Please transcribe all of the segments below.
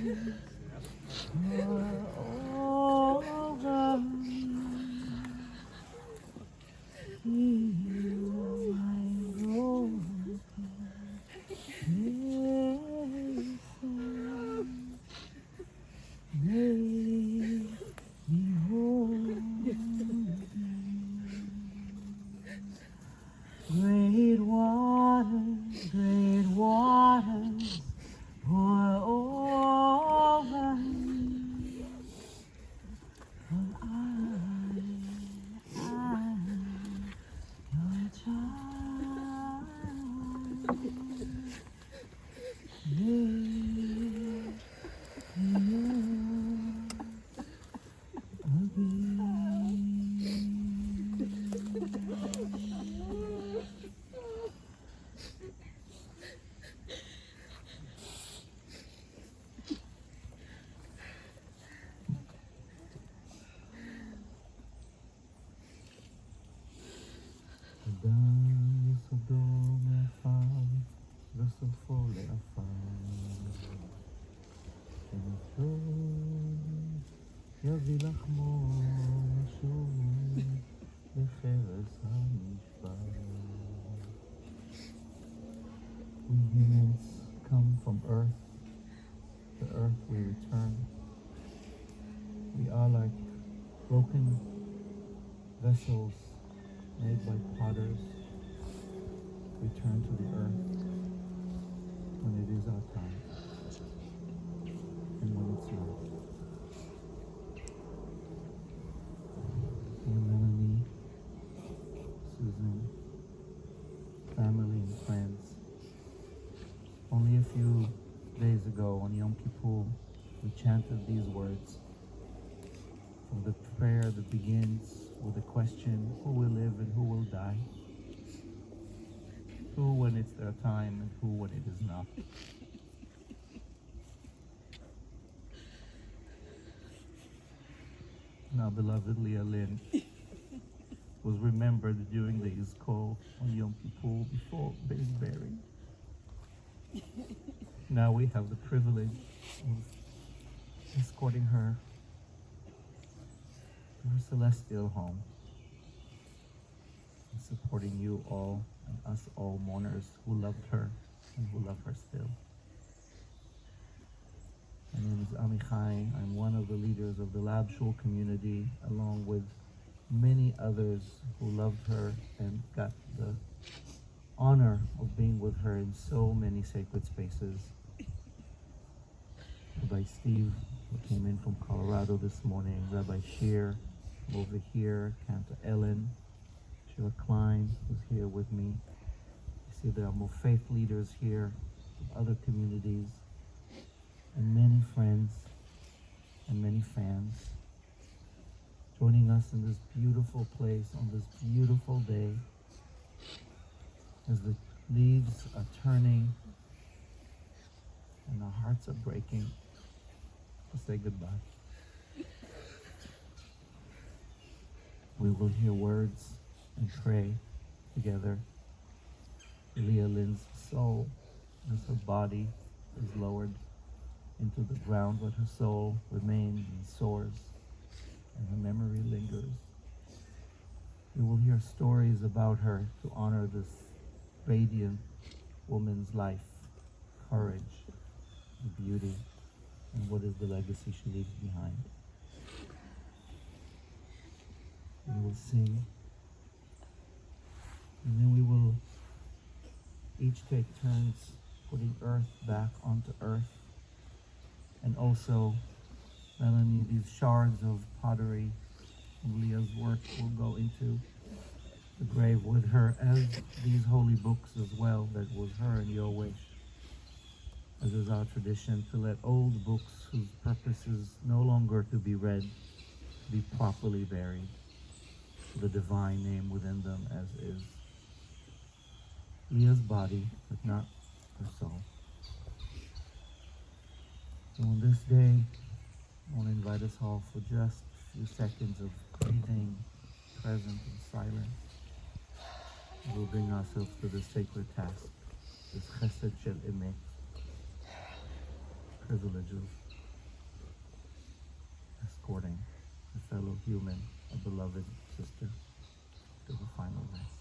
over heal my broken make me whole. Great waters, pour over me. For I'm your child. יביא לך משהו בחרס המשפט. We humans come from earth, to earth we return. We are like broken vessels made by potters, return to the earth when it is our time and when it's not. Melanie, Susan, family and friends. Only a few days ago on Yom Kippur, we chanted these words from the prayer that begins with the question, who will live and who will die? Who when it's their time and who when it is not? Now, beloved Leah Lynn was remembered during the Yizkor on Yom Kippur before being buried. Now we have the privilege of escorting her to her celestial home and supporting you all and us all mourners who loved her and who love her still. My name is Amichai. I'm one of the leaders of the Lab Shul community, along with many others who loved her and got the honor of being with her in so many sacred spaces. Rabbi Steve, who came in from Colorado this morning, Rabbi Shear, over here, Cantor Ellen, Shira Klein, who's here with me. You see there are more faith leaders here from other communities, and many friends and many fans joining us in this beautiful place on this beautiful day as the leaves are turning and our hearts are breaking to say goodbye. We will hear words and pray together. Leah Lynn's soul, as her body is lowered into the ground, but her soul remains and soars, and her memory lingers. We will hear stories about her to honor this radiant woman's life, courage, and beauty, and what is the legacy she leaves behind. We will sing, and then we will each take turns putting earth back onto earth. And also, Melanie, these shards of pottery from Leah's work will go into the grave with her, as these holy books as well, that was her and your wish, as is our tradition, to let old books whose purpose is no longer to be read, be properly buried, the divine name within them as is. Leah's body, but not her soul. So on this day, I want to invite us all for just a few seconds of breathing, present and silence. We'll bring ourselves to this sacred task, this chesed shel emet, privilege of escorting a fellow human, a beloved sister, to the final rest.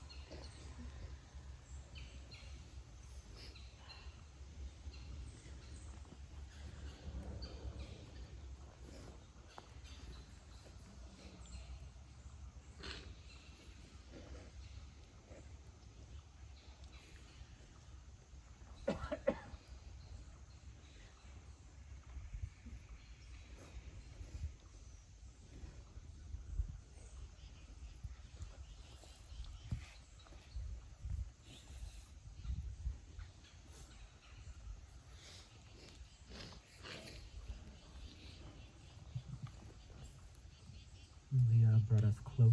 Leah brought us close,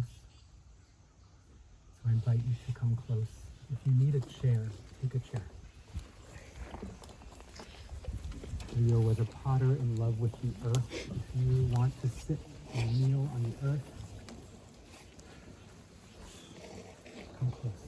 so I invite you to come close. If you need a chair, take a chair. Leah was a potter in love with the earth. If you want to sit and kneel on the earth, come close.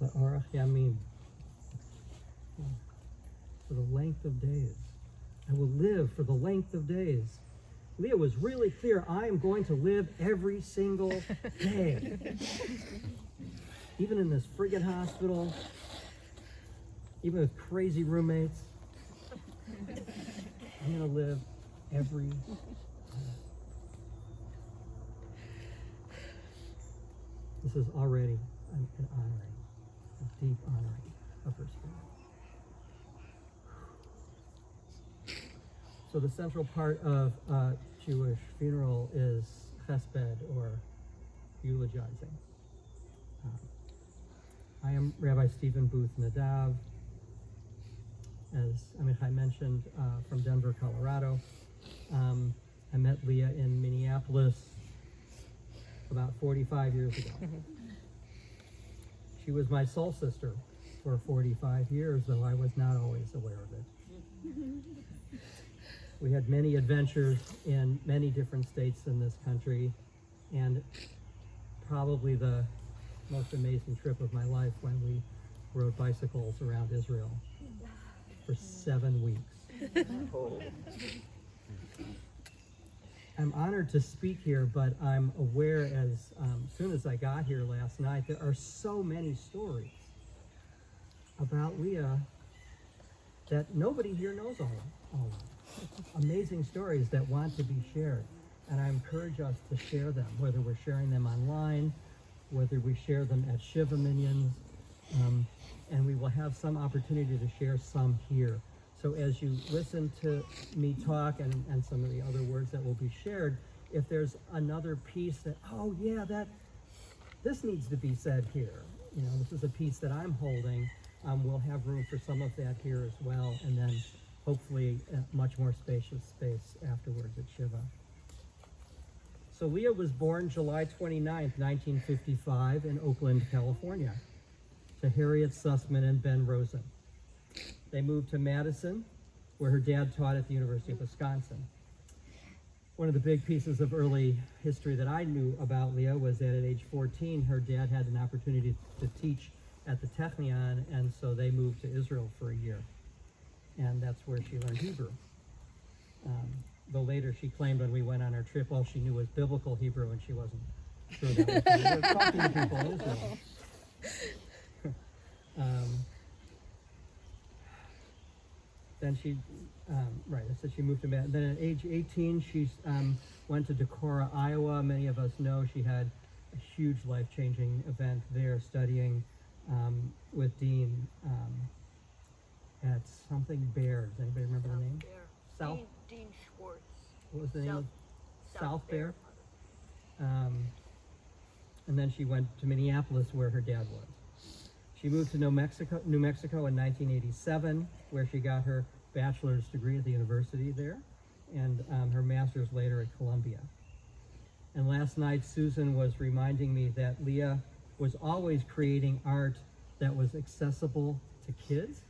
La'orach yamin. For the length of days. I will live for the length of days. Leah was really clear, I am going to live every single day. Even in this friggin' hospital, even with crazy roommates, I'm going to live every day. This is already an honoring, a deep honoring of her spirit. So the central part of a Jewish funeral is chesped, or eulogizing. I am Rabbi Stephen Booth Nadav, as Amichai mentioned, from Denver, Colorado. I met Leah in Minneapolis about 45 years ago. She was my soul sister for 45 years, though I was not always aware of it. We had many adventures in many different states in this country, and probably the most amazing trip of my life when we rode bicycles around Israel for 7 weeks. I'm honored to speak here, but I'm aware as soon as I got here last night, there are so many stories about Leah that nobody here knows all of. Amazing stories that want to be shared. And I encourage us to share them, whether we're sharing them online, whether we share them at Shiva Minions, and we will have some opportunity to share some here. So as you listen to me talk and some of the other words that will be shared, if there's another piece that, oh yeah, this needs to be said here, this is a piece that I'm holding, we'll have room for some of that here as well, and then hopefully a much more spacious space afterwards at Shiva. So Leah was born July 29th, 1955 in Oakland, California, to Harriet Sussman and Ben Rosen. They moved to Madison, where her dad taught at the University of Wisconsin. One of the big pieces of early history that I knew about Leah was that at age 14, her dad had an opportunity to teach at the Technion, and so they moved to Israel for a year. And that's where she learned Hebrew. Though later she claimed when we went on our trip, all she knew was biblical Hebrew, and she wasn't sure that was true. We were talking to people in Israel. Then she, I said she moved to Madison. Then at age 18, she went to Decorah, Iowa. Many of us know she had a huge life-changing event there, studying with Dean at something Bear. Does anybody remember the name? South Dean Schwartz. What was the name? South Bear. And then she went to Minneapolis, where her dad was. She moved to New Mexico in 1987, where she got her bachelor's degree at the university there, and her master's later at Columbia. And last night, Susan was reminding me that Leah was always creating art that was accessible to kids,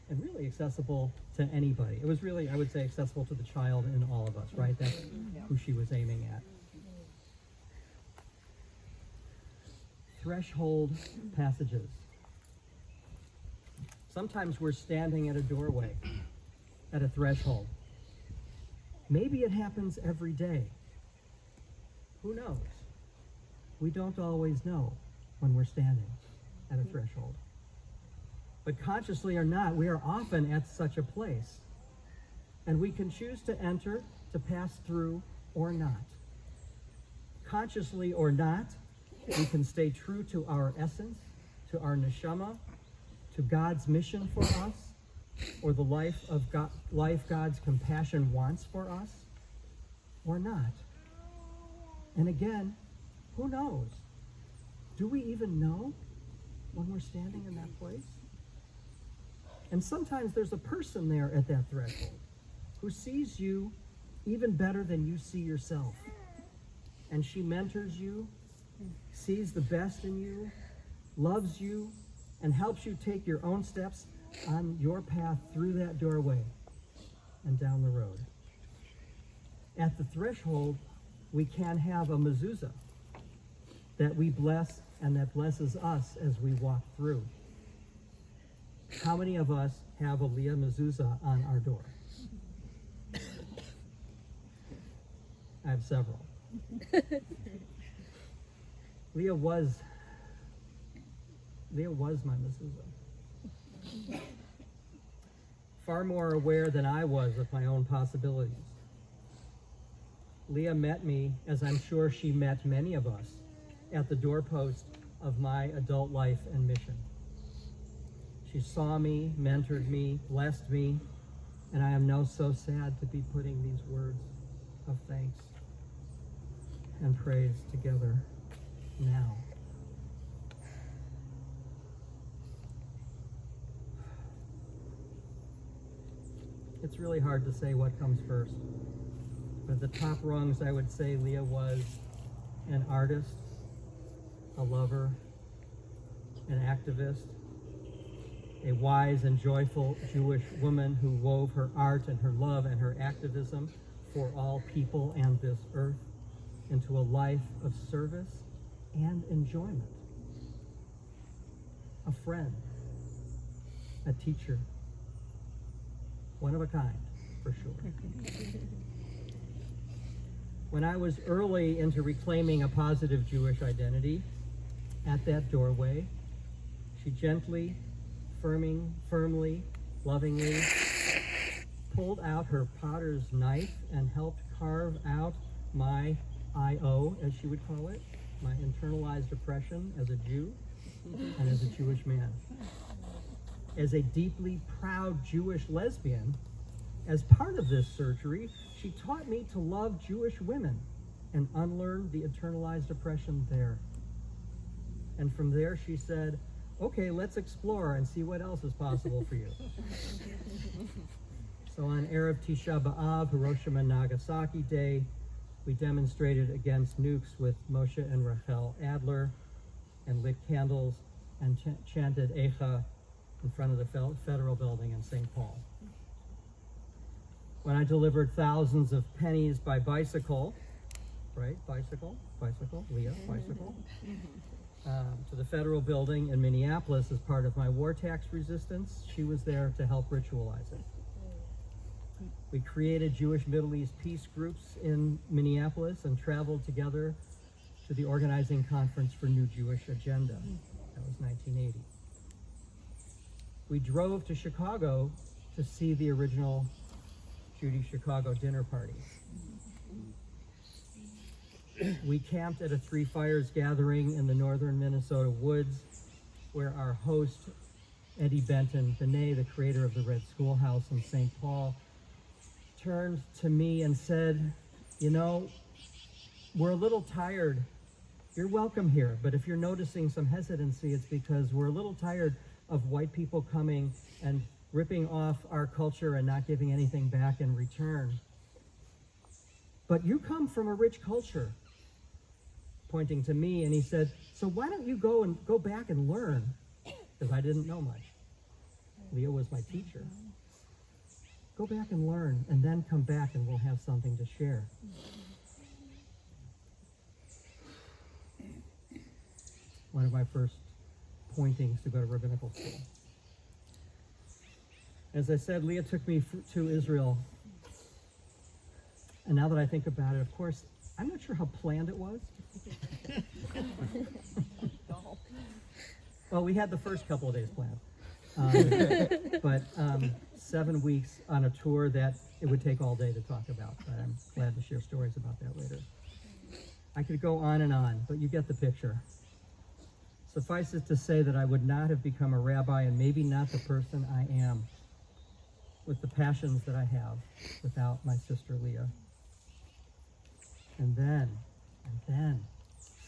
and really accessible to anybody. It was really, I would say, accessible to the child in all of us, right? That's who she was aiming at. Threshold passages. Sometimes we're standing at a doorway, at a threshold. Maybe it happens every day. Who knows? We don't always know when we're standing at a threshold. But consciously or not, we are often at such a place. And we can choose to enter, to pass through, or not. Consciously or not, we can stay true to our essence, to our neshama, to God's mission for us, or the life God's compassion wants for us, or not. And again, who knows? Do we even know when we're standing in that place? And sometimes there's a person there at that threshold who sees you even better than you see yourself. And she mentors you, sees the best in you, loves you, and helps you take your own steps on your path through that doorway and down the road. At the threshold, we can have a mezuzah, that we bless and that blesses us as we walk through. How many of us have a Leah mezuzah on our door? I have several. Leah was my mezuzah. Far more aware than I was of my own possibilities. Leah met me, as I'm sure she met many of us, at the doorpost of my adult life and mission. She saw me, mentored me, blessed me, and I am now so sad to be putting these words of thanks and praise together now. It's really hard to say what comes first. But the top rungs, I would say Leah was an artist, a lover, an activist, a wise and joyful Jewish woman who wove her art and her love and her activism for all people and this earth into a life of service and enjoyment. A friend, a teacher, one of a kind, for sure. When I was early into reclaiming a positive Jewish identity, at that doorway, she gently, firmly, lovingly pulled out her potter's knife and helped carve out my I.O., as she would call it, my internalized oppression as a Jew and as a Jewish man. As a deeply proud Jewish lesbian, as part of this surgery, she taught me to love Jewish women and unlearn the internalized oppression there. And from there she said, okay, let's explore and see what else is possible for you. So on Erev Tisha B'Av, Hiroshima and Nagasaki Day, we demonstrated against nukes with Moshe and Rachel Adler and lit candles and chanted a.k.a. in front of the federal building in St. Paul. When I delivered thousands of pennies by bicycle, right, bicycle, Leah, bicycle, to the federal building in Minneapolis as part of my war tax resistance, she was there to help ritualize it. We created Jewish Middle East peace groups in Minneapolis and traveled together to the organizing conference for New Jewish Agenda. That was 1980. We drove to Chicago to see the original Judy Chicago dinner party. We camped at a Three Fires gathering in the northern Minnesota woods, where our host, Eddie Benton Benet, the creator of the Red Schoolhouse in St. Paul, turned to me and said, you know, we're a little tired. You're welcome here, but if you're noticing some hesitancy, it's because we're a little tired of white people coming and ripping off our culture and not giving anything back in return. But you come from a rich culture, pointing to me, and he said, so why don't you go back and learn? Because I didn't know much. Leah was my teacher. Go back and learn, and then come back and we'll have something to share. One of my first pointings to go to rabbinical school. As I said, Leah took me to Israel. And now that I think about it, of course, I'm not sure how planned it was. Well, we had the first couple of days planned. But 7 weeks on a tour that it would take all day to talk about. But I'm glad to share stories about that later. I could go on and on, but you get the picture. Suffice it to say that I would not have become a rabbi, and maybe not the person I am, with the passions that I have, without my sister Leah. And then,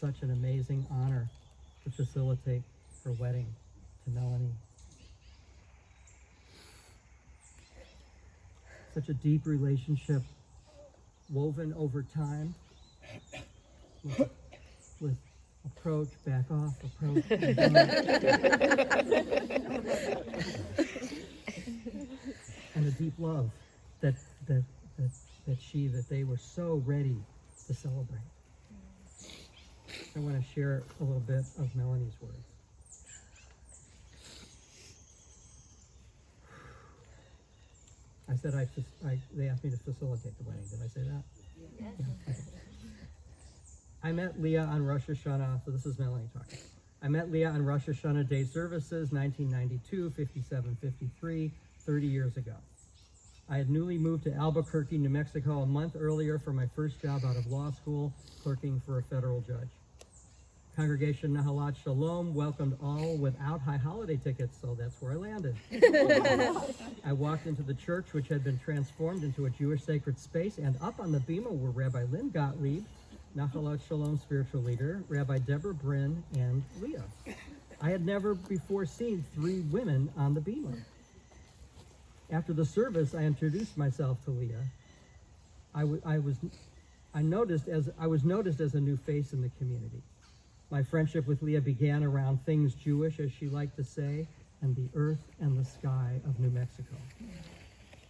such an amazing honor to facilitate her wedding to Melanie. Such a deep relationship, woven over time, with approach, back off, approach, back and a deep love that they were so ready to celebrate. I want to share a little bit of Melanie's words. I said they asked me to facilitate the wedding. Did I say that? Yes. Yeah. Okay. I met Leah on Rosh Hashanah, so this is Melanie talking. I met Leah on Rosh Hashanah Day services, 1992, 57, 53, 30 years ago. I had newly moved to Albuquerque, New Mexico a month earlier for my first job out of law school, clerking for a federal judge. Congregation Nahalat Shalom welcomed all without high holiday tickets, so that's where I landed. I walked into the church, which had been transformed into a Jewish sacred space, and up on the bima were Rabbi Lynn Gottlieb, Nahalat Shalom spiritual leader, Rabbi Deborah Brin, and Leah. I had never before seen 3 women on the bima. After the service, I introduced myself to Leah. I was noticed as a new face in the community. My friendship with Leah began around things Jewish, as she liked to say, and the earth and the sky of New Mexico.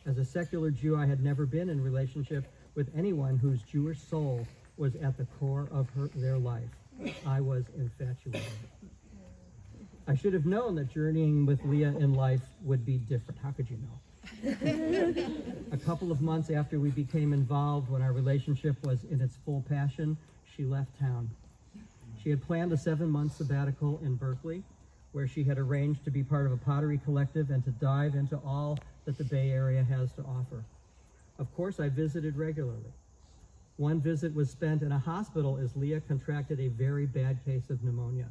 As a secular Jew, I had never been in relationship with anyone whose Jewish soul was at the core of their life. I was infatuated. I should have known that journeying with Leah in life would be different. How could you know? A couple of months after we became involved, when our relationship was in its full passion, she left town. She had planned a 7-month sabbatical in Berkeley, where she had arranged to be part of a pottery collective and to dive into all that the Bay Area has to offer. Of course, I visited regularly. One visit was spent in a hospital as Leah contracted a very bad case of pneumonia.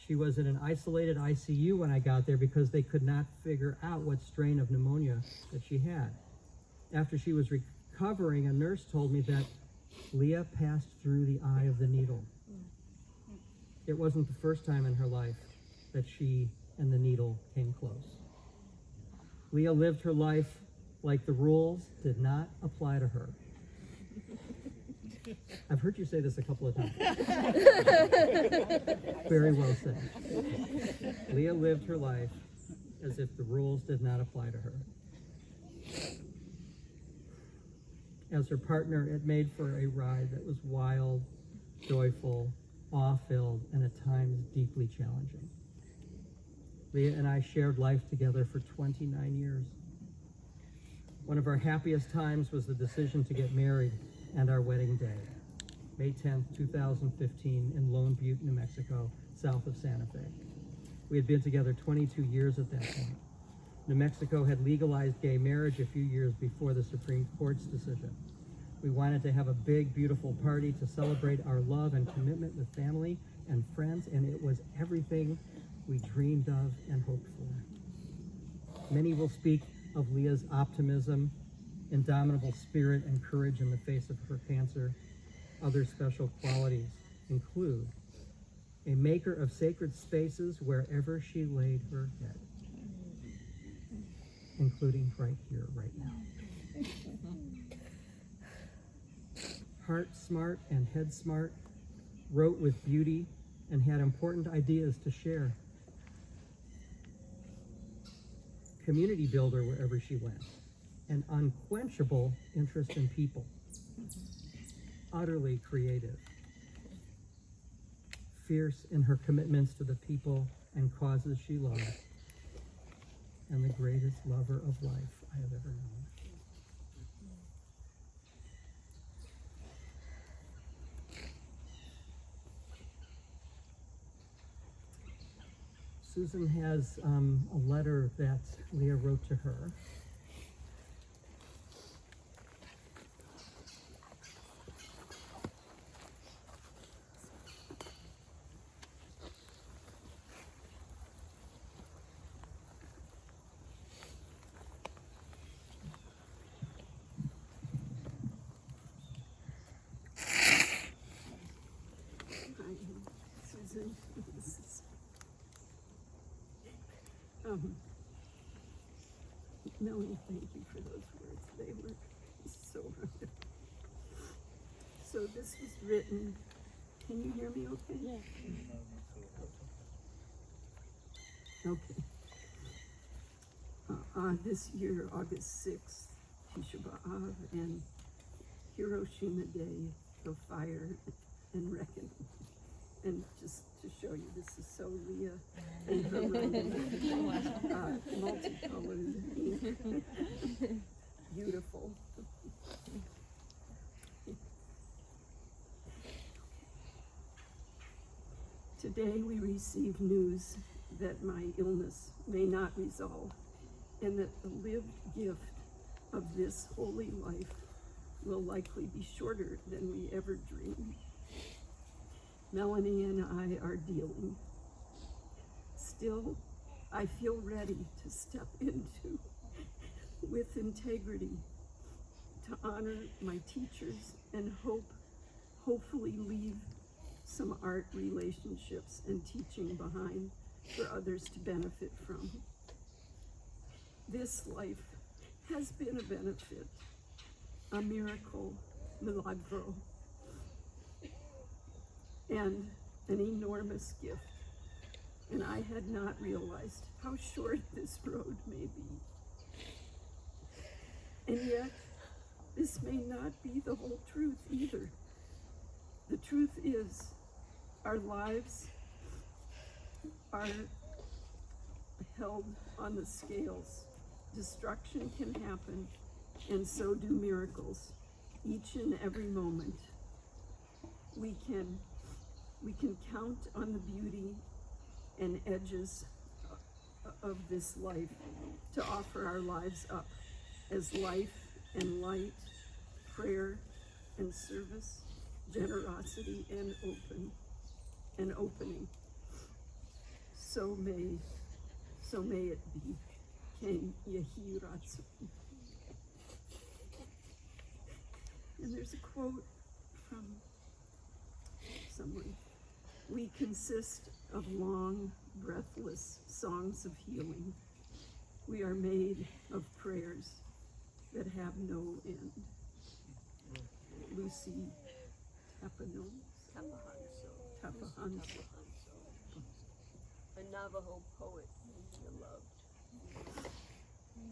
She was in an isolated ICU when I got there because they could not figure out what strain of pneumonia that she had. After she was recovering, a nurse told me that Leah passed through the eye of the needle. It wasn't the first time in her life that she and the needle came close. Leah lived her life like the rules did not apply to her. I've heard you say this a couple of times. Very well said. Leah lived her life as if the rules did not apply to her. As her partner, it made for a ride that was wild, joyful, awe-filled, and at times deeply challenging. Leah and I shared life together for 29 years. One of our happiest times was the decision to get married and our wedding day, May 10th, 2015, in Lone Butte, New Mexico, south of Santa Fe. We had been together 22 years at that point. New Mexico had legalized gay marriage a few years before the Supreme Court's decision. We wanted to have a big, beautiful party to celebrate our love and commitment with family and friends, and it was everything we dreamed of and hoped for. Many will speak of Leah's optimism, indomitable spirit, and courage in the face of her cancer. Other special qualities include a maker of sacred spaces wherever she laid her head, including right here, right now. Heart smart and head smart, wrote with beauty, and had important ideas to share. Community builder wherever she went, an unquenchable interest in people, utterly creative, fierce in her commitments to the people and causes she loved, and the greatest lover of life I have ever known. Susan has a letter that Leah wrote to her. Susan, this is, Melanie, thank you for those words. They were so wonderful. So this was written, can you hear me okay? Yeah. Okay. This year, August 6th, Tishrei and Hiroshima Day, the fire and reckon. And just to show you, this is so Leah and her multicolored ink. Beautiful. Today we receive news that my illness may not resolve, and that the lived gift of this holy life will likely be shorter than we ever dreamed. Melanie and I are dealing. Still, I feel ready to step into, with integrity, to honor my teachers and hopefully leave some art relationships and teaching behind for others to benefit from. This life has been a benefit, a miracle, milagro, and an enormous gift. And I had not realized how short this road may be. And yet, this may not be the whole truth either. The truth is, our lives are held on the scales. Destruction can happen, and so do miracles, each and every moment. We can count on the beauty and edges of this life to offer our lives up as life and light, prayer and service, generosity and opening. So may it be. Ken Yehi Ratzu. And there's a quote from someone. We consist of long, breathless songs of healing. We are made of prayers that have no end. Lucy Tapahanso. A Navajo poet whom you loved.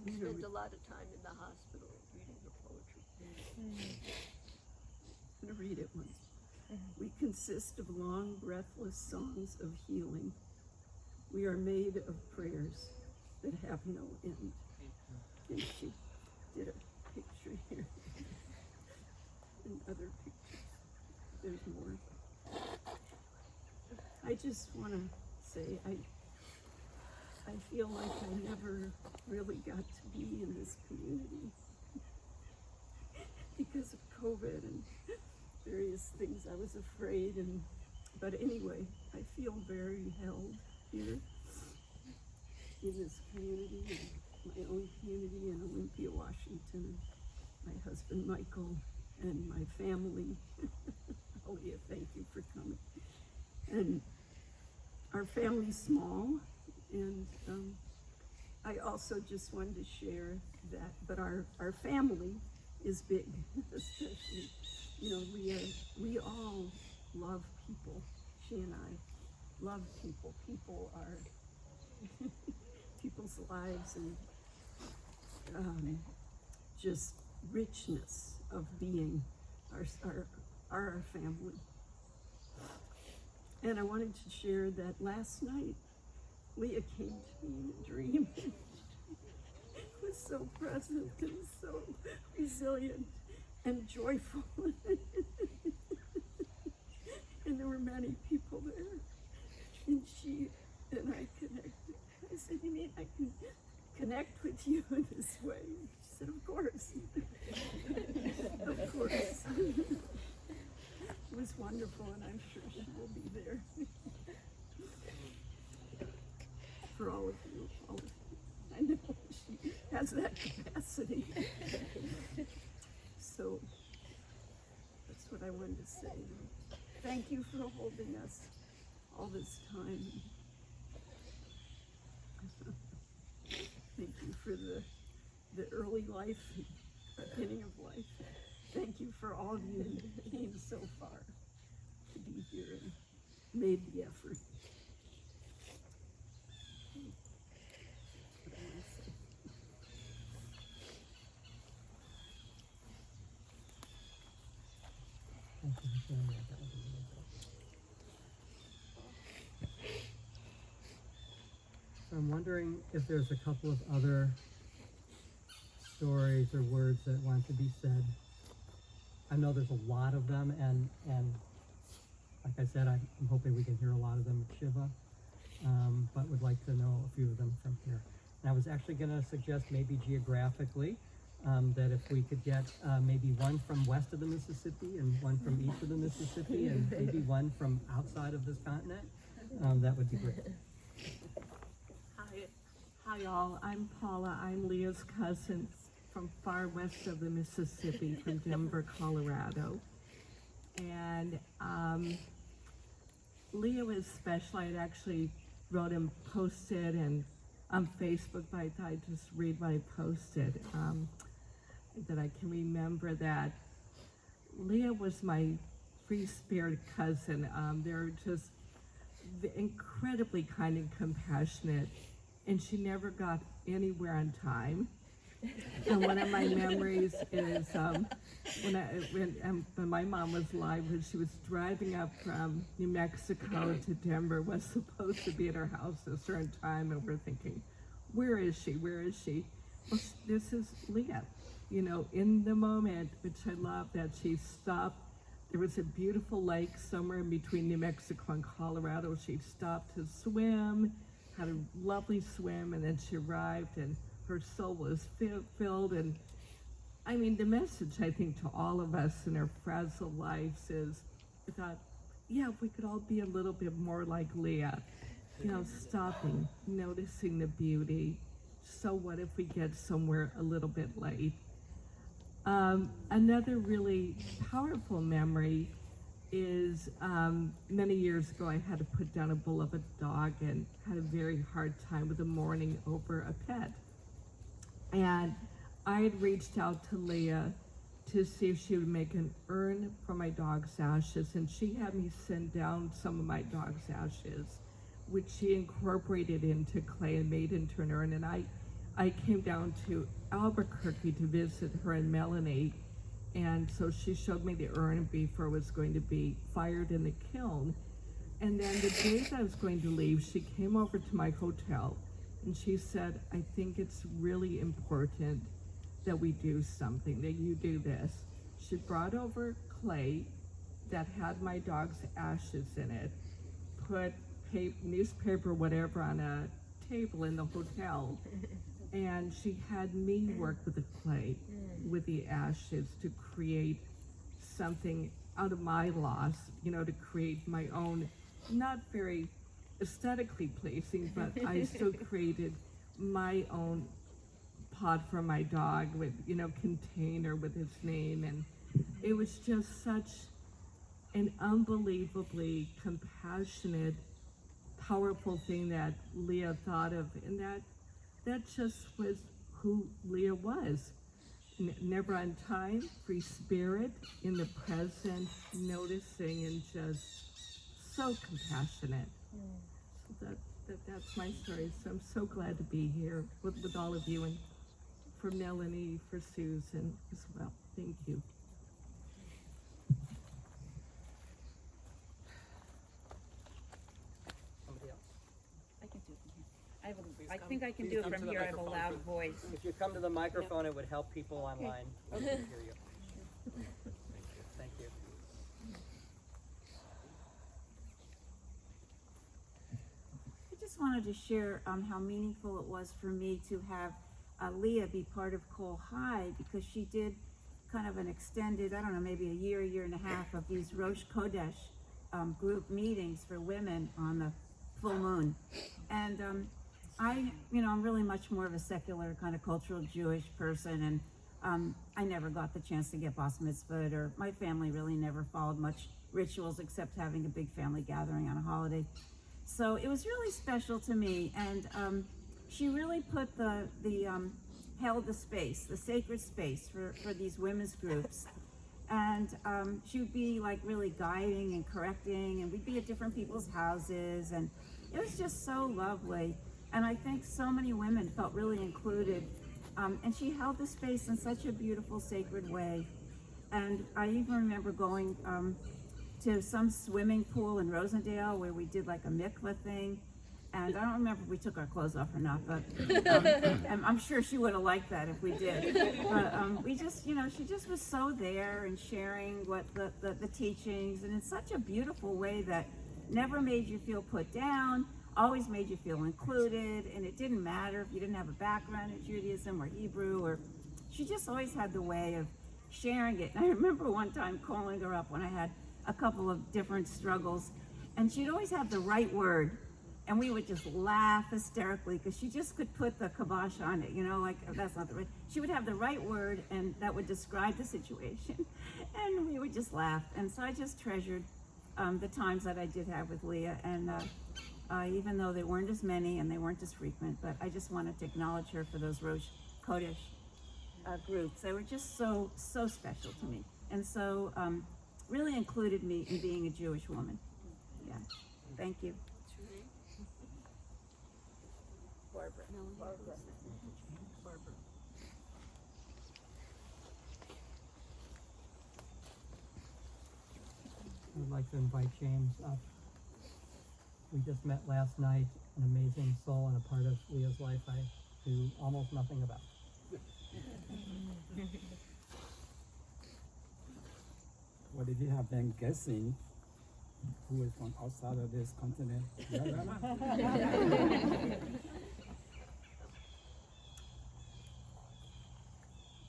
We spent a lot of time in the hospital reading her poetry. I'm going to read it once. We consist of long, breathless songs of healing. We are made of prayers that have no end. And she did a picture here. And other pictures. There's more. I just want to say, I feel like I never really got to be in this community because of COVID and various things. I was afraid, but anyway, I feel very held here in this community, in my own community in Olympia, Washington. My husband Michael and my family. Leah, thank you for coming. And our family's small, and I also just wanted to share that, but our family is big, especially, we all love people. She and I love people. People are people's lives, and just richness of being our family. And I wanted to share that last night, Leah came to me in a dream. Was so present and so resilient and joyful. And there were many people there. And she and I connected. I said, you mean I can connect with you in this way? She said, of course. Of course. It was wonderful, and I'm sure she will be there. For all of you, I know she has that capacity. So that's what I wanted to say. Thank you for holding us all this time. Thank you for the early life, beginning of life. Thank you for all of you who came so far to be here and made the effort. Thank you for sharing that. That was amazing. So I'm wondering if there's a couple of other stories or words that want to be said. I know there's a lot of them, and like I said, I'm hoping we can hear a lot of them at Shiva, but would like to know a few of them from here. And I was actually going to suggest maybe geographically, that if we could get maybe one from west of the Mississippi and one from east of the Mississippi and maybe one from outside of this continent, that would be great. Hi y'all, I'm Paula. I'm Leah's cousin from far west of the Mississippi, from Denver, Colorado. And Leah was special. I had actually wrote and posted and on Facebook, but I thought I'd just read what I posted, that I can remember that Leah was my free-spirited cousin. They're just incredibly kind and compassionate, and she never got anywhere on time. And one of my memories is when my mom was alive, when she was driving up from New Mexico to Denver, was supposed to be at her house at a certain time, and we're thinking, where is she? Where is she? Well, this is Leah. You know, in the moment, which I love, that she stopped. There was a beautiful lake somewhere in between New Mexico and Colorado. She stopped to swim, had a lovely swim, and then she arrived, and her soul was filled. And I mean, the message, I think, to all of us in our frazzled lives is, I thought, yeah, if we could all be a little bit more like Leah, you know, stopping, noticing the beauty. So what if we get somewhere a little bit late? Another really powerful memory is many years ago I had to put down a beloved dog and had a very hard time with the mourning over a pet. And I had reached out to Leah to see if she would make an urn for my dog's ashes, and she had me send down some of my dog's ashes, which she incorporated into clay and made into an urn. And I came down to Albuquerque to visit her in Melanie, and so she showed me the urn before it was going to be fired in the kiln. And then the day that I was going to leave, she came over to my hotel and she said, I think it's really important that we do something, that you do this. She brought over clay that had my dog's ashes in it, put newspaper, whatever, on a table in the hotel, and she had me work with the clay, with the ashes, to create something out of my loss, you know, to create my own, not very aesthetically pleasing, but I still created my own pot for my dog with, you know, container with his name. And it was just such an unbelievably compassionate, powerful thing that Leah thought of, and that just was who Leah was. Never on time, free spirit, in the present, noticing, and just so compassionate. So that's my story. So I'm so glad to be here with all of you, and for Melanie, for Susan as well. Thank you. Somebody else? I can do it from here. I think I can do it from here. I have a loud voice. If you come to the microphone, it would help people online to hear you. Thank you. I just wanted to share how meaningful it was for me to have Leah be part of Cole High, because she did kind of an extended, I don't know, maybe a year and a half of these Rosh Kodesh group meetings for women on the full moon. And I'm really much more of a secular kind of cultural Jewish person, and I never got the chance to get bar mitzvahed, or my family really never followed much rituals except having a big family gathering on a holiday. So it was really special to me, and she really put held the space, the sacred space for these women's groups. And she would be like really guiding and correcting, and we'd be at different people's houses, and it was just so lovely. And I think so many women felt really included, and she held the space in such a beautiful, sacred way. And I even remember going to some swimming pool in Rosendale where we did like a mikvah thing. And I don't remember if we took our clothes off or not, but I'm sure she would have liked that if we did. But we just, she just was so there and sharing what the teachings, and in such a beautiful way that never made you feel put down, always made you feel included, and it didn't matter if you didn't have a background in Judaism or Hebrew, or she just always had the way of sharing it. And I remember one time calling her up when I had a couple of different struggles, and she'd always have the right word. And we would just laugh hysterically because she just could put the kibosh on it, like that's not the right. She would have the right word and that would describe the situation. And we would just laugh. And so I just treasured the times that I did have with Leah. And even though they weren't as many and they weren't as frequent, but I just wanted to acknowledge her for those Rosh Kodesh groups. They were just so special to me. And so really included me in being a Jewish woman. Yeah, thank you. Barbara. I would like to invite James up. We just met last night, an amazing soul and a part of Leah's life I knew almost nothing about. What if you have been guessing who is from outside of this continent?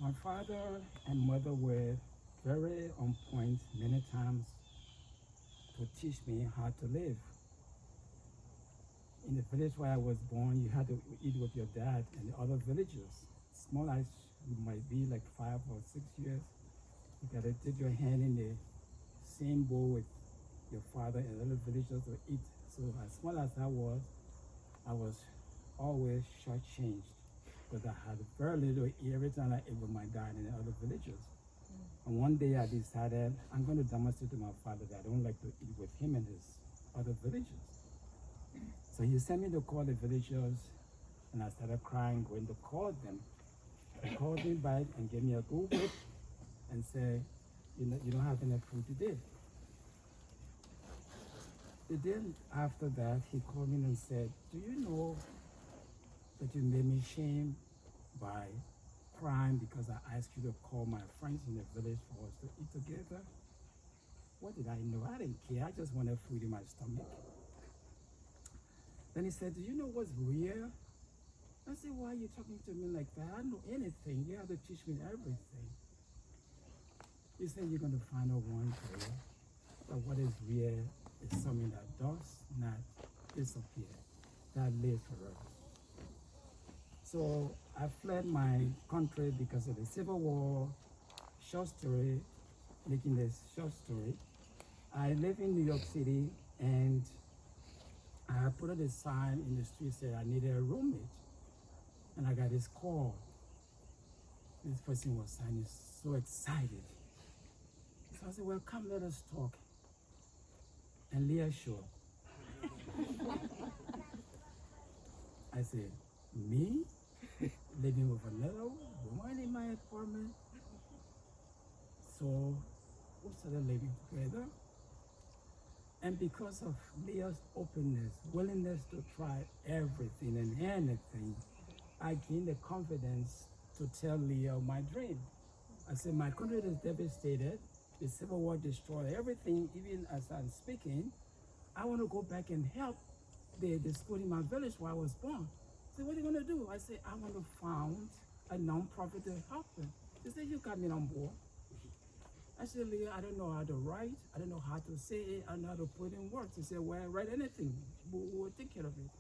My father and mother were very on point many times to teach me how to live. In the village where I was born, you had to eat with your dad and the other villagers. Small as you might be, like 5 or 6 years, you gotta dip your hand in the same bowl with your father and other villagers to eat. So as small as I was always shortchanged because I had very little to eat every time I ate with my dad and the other villagers. And one day I decided I'm going to demonstrate to my father that I don't like to eat with him and his other villagers. So he sent me to call the villagers, and I started crying, going to call them. He called me back and gave me a good whip and said, you don't have any food today. The day after that, he called me and said, do you know that you made me shame by crying because I asked you to call my friends in the village for us to eat together? What did I know? I didn't care. I just wanted food in my stomach. Then he said, do you know what's real? I said, why are you talking to me like that? I don't know anything. You have to teach me everything. He said, you're going to find out one day that what is real is something that does not disappear, that lives forever. So I fled my country because of the Civil War. Short story, making this short story. I live in New York City, and I put out a sign in the street said I needed a roommate. And I got this call. This person was signing, so excited. So I said, well, come, let us talk. And Leah showed up. I said, me? Living with another woman in my apartment? So we started living together. And because of Leah's openness, willingness to try everything and anything, I gained the confidence to tell Leah my dream. I said, my country is devastated. The Civil War destroyed everything, even as I'm speaking. I want to go back and help the school in my village where I was born. I said, what are you going to do? I said, I want to found a non-profit to help them. She said, you got me on board. I said, Leah, I don't know how to write. I don't know how to say it. I don't know how to put in words. She said, well, write anything. We'll take care of it.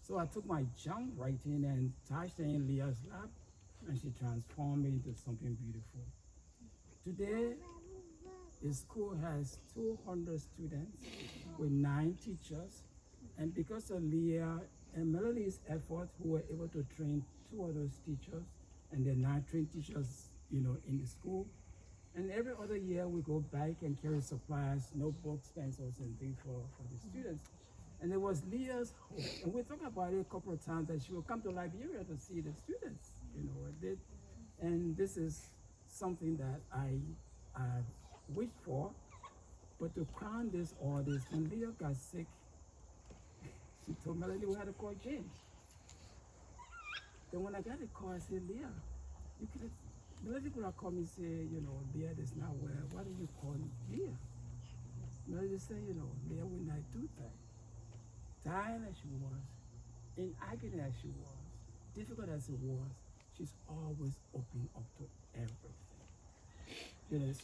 So I took my junk writing and touched it in Leah's lap, and she transformed it into something beautiful. Today, the school has 200 students with 9 teachers, and because of Leah and Melody's effort, we were able to train 2 of those teachers, and then 9 trained teachers, in the school. And every other year, we go back and carry supplies, notebooks, pencils, and things for the students. And it was Leah's hope. And we talked about it a couple of times that she will come to Liberia to see the students, And this is something that I I wished for. But to crown all this, when Leah got sick, she told Melanie we had to call James. Then when I got the call, I said, Leah, you could have, Melanie could have called me and say, Leah is not well. Why did you call Leah? Melanie said, Leah would not do that. Dying as she was, in agony as she was, difficult as it was, she's always open up to everything.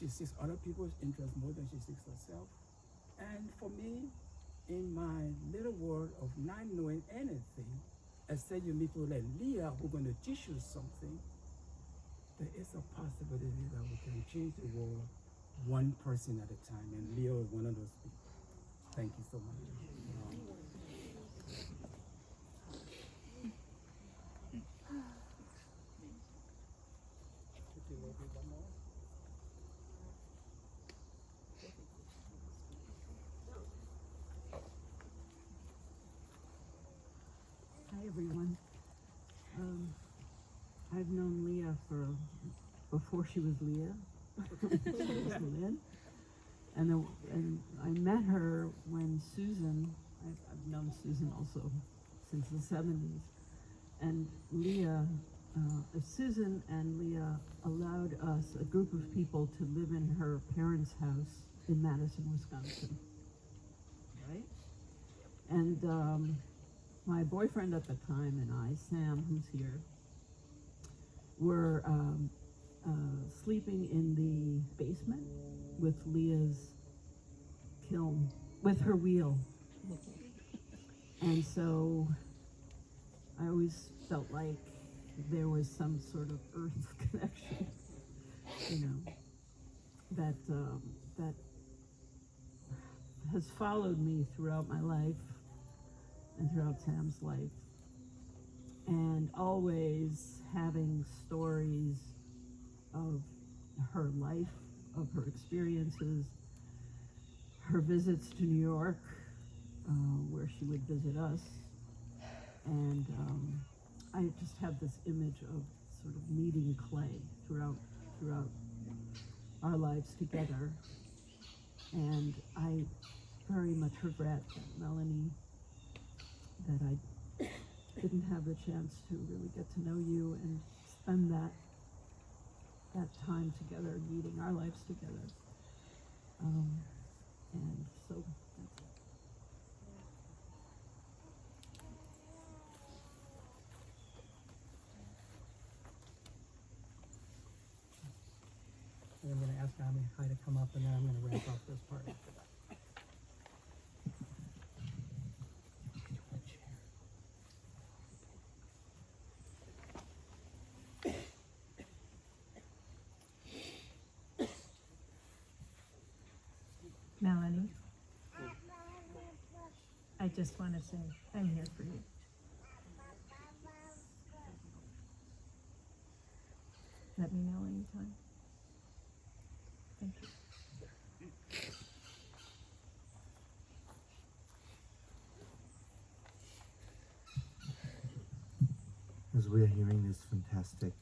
She seeks other people's interests more than she seeks herself. And for me, in my little world of not knowing anything, except you meet people like Leah who are going to teach you something, there is a possibility that we can change the world one person at a time. And Leah is one of those people. Thank you so much. Hi, everyone. I've known Leah before she was Leah. She was Lynn. And I met her when Susan, I've known Susan also since the 70s. And Leah, Susan and Leah allowed us, a group of people, to live in her parents' house in Madison, Wisconsin. Right? And my boyfriend at the time and I, Sam, who's here, were sleeping in the basement with Leah's kiln, with her wheel. And so I always felt like there was some sort of earth connection, that has followed me throughout my life and throughout Sam's life. And always having stories of her life, of her experiences, her visits to New York, where she would visit us. And I just have this image of sort of meeting clay throughout our lives together. And I very much regret, Melanie, that I didn't have the chance to really get to know you and spend that time together, meeting our lives together. And so that's it. And I'm going to ask Ami to come up, and then I'm going to wrap up this part after that. Melanie, I just want to say I'm here for you. Let me know anytime. Thank you. As we are hearing these fantastic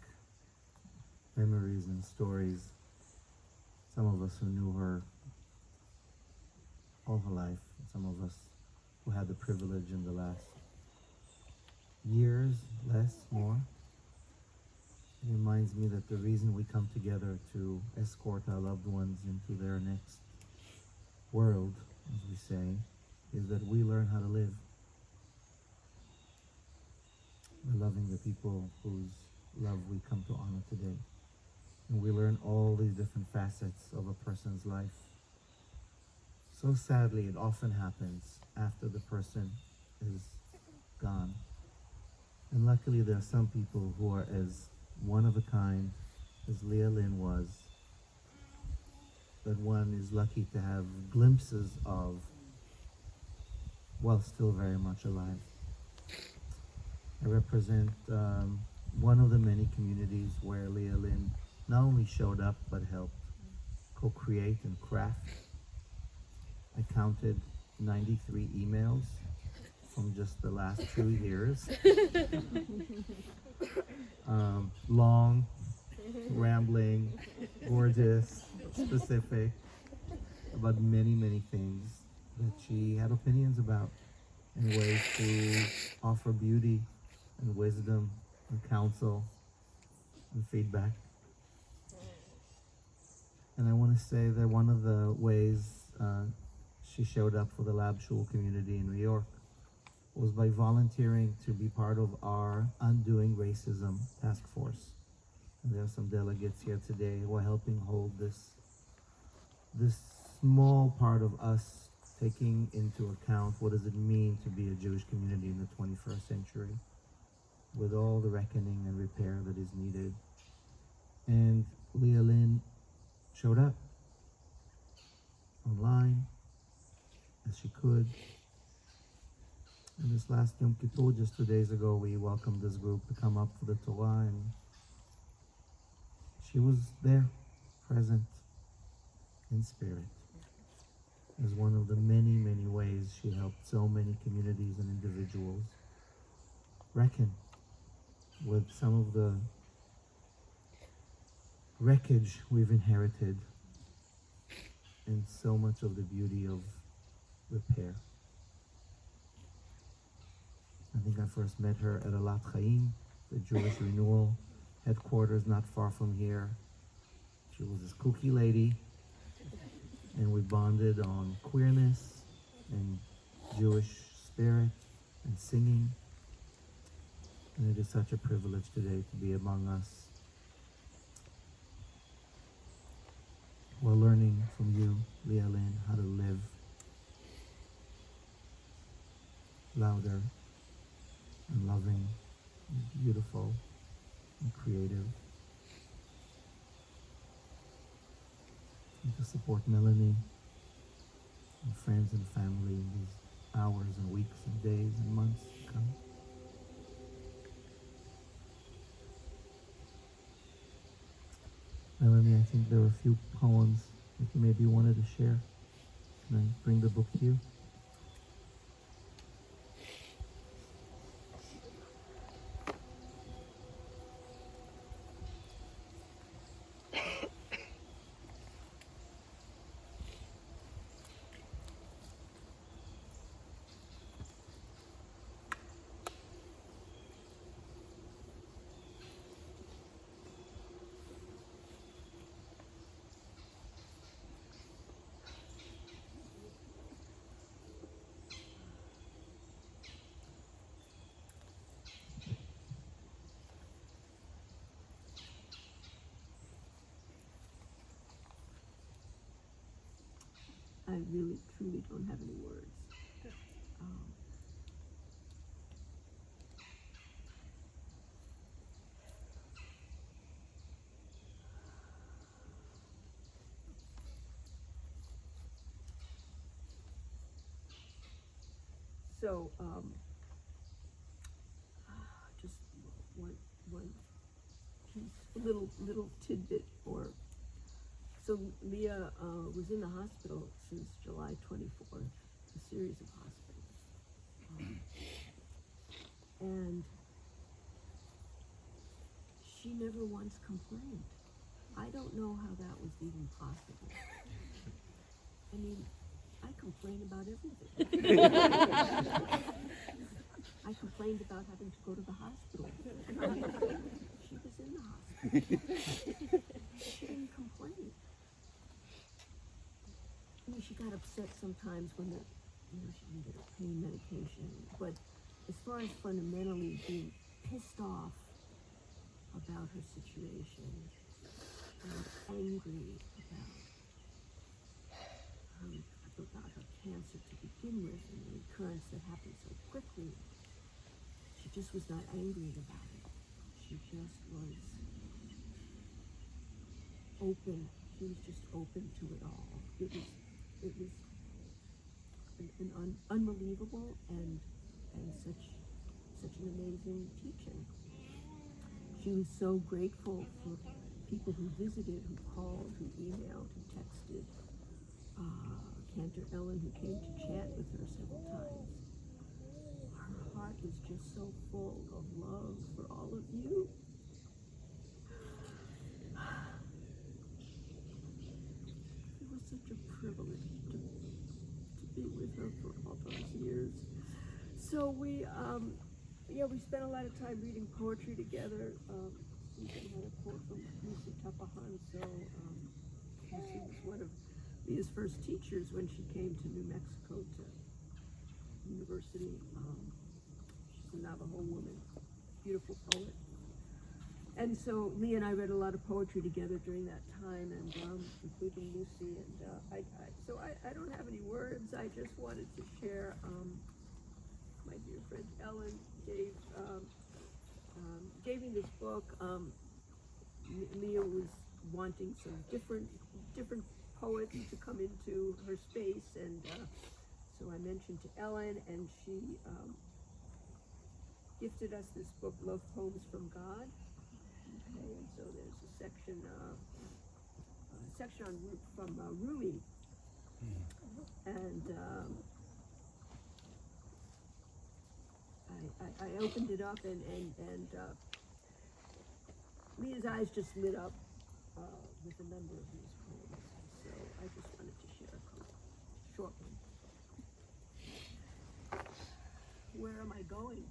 memories and stories, some of us who knew her all her life, some of us who had the privilege in the last years, less, more, it reminds me that the reason we come together to escort our loved ones into their next world, as we say, is that we learn how to live. By loving the people whose love we come to honor today. And we learn all these different facets of a person's life. So sadly, it often happens after the person is gone. And luckily, there are some people who are as one of a kind as Leah Lynn was, that one is lucky to have glimpses of while still very much alive. I represent one of the many communities where Leah Lynn not only showed up but helped co-create and craft. I counted 93 emails from just the last 2 years. Long, rambling, gorgeous, specific about many, many things that she had opinions about, and ways to offer beauty and wisdom and counsel and feedback. And I want to say that one of the ways she showed up for the Lab Shul community in New York was by volunteering to be part of our Undoing Racism task force. And there are some delegates here today who are helping hold this small part of us taking into account what does it mean to be a Jewish community in the 21st century, with all the reckoning and repair that is needed. And Leah Lynn showed up online as she could. And this last Yom Kippur, just 2 days ago, we welcomed this group to come up for the Torah, and she was there, present, in spirit, as one of the many, many ways she helped so many communities and individuals reckon with some of the wreckage we've inherited and so much of the beauty of repair. I think I first met her at Alat Chaim, the Jewish Renewal headquarters not far from here. She was this kooky lady, and we bonded on queerness and Jewish spirit and singing. And it is such a privilege today to be among us. We're learning from you, Leah Lynn, how to live louder and loving and beautiful and creative. And to support Melanie and friends and family in these hours and weeks and days and months to come. Melanie, I think there were a few poems that you maybe wanted to share. Can I bring the book to you? I really, truly don't have any words. So, just one piece, a little tidbit. So Leah was in the hospital since July 24th, a series of hospitals, and she never once complained. I don't know how that was even possible. I mean, I complain about everything. I complained about having to go to the hospital. She was in the hospital. She didn't complain. I mean, she got upset sometimes when she didn't get her pain medication. But as far as fundamentally being pissed off about her situation and angry about her cancer to begin with and the recurrence that happened so quickly, she just was not angry about it. She just was open. She was just open to it all. It was an unbelievable and such an amazing teaching. She was so grateful for people who visited, who called, who emailed, who texted. Cantor Ellen, who came to chat with her several times. Her heart was just so full of love for all of you. privilege to be with her for all those years. So we spent a lot of time reading poetry together. We had a quote from Munsee-Lenape, so Munsee was one of Leah's first teachers when she came to New Mexico to university. She's a Navajo woman, beautiful poet. And so Leah and I read a lot of poetry together during that time, and including Lucy. And I don't have any words. I just wanted to share. My dear friend Ellen gave me this book. Leah was wanting some different poets to come into her space, and so I mentioned to Ellen, and she gifted us this book, Love Poems from God. Okay, and so there's a section from Rumi, and I opened it up, and Leah's eyes just lit up with a number of these poems. So I just wanted to share a short one. Where am I going?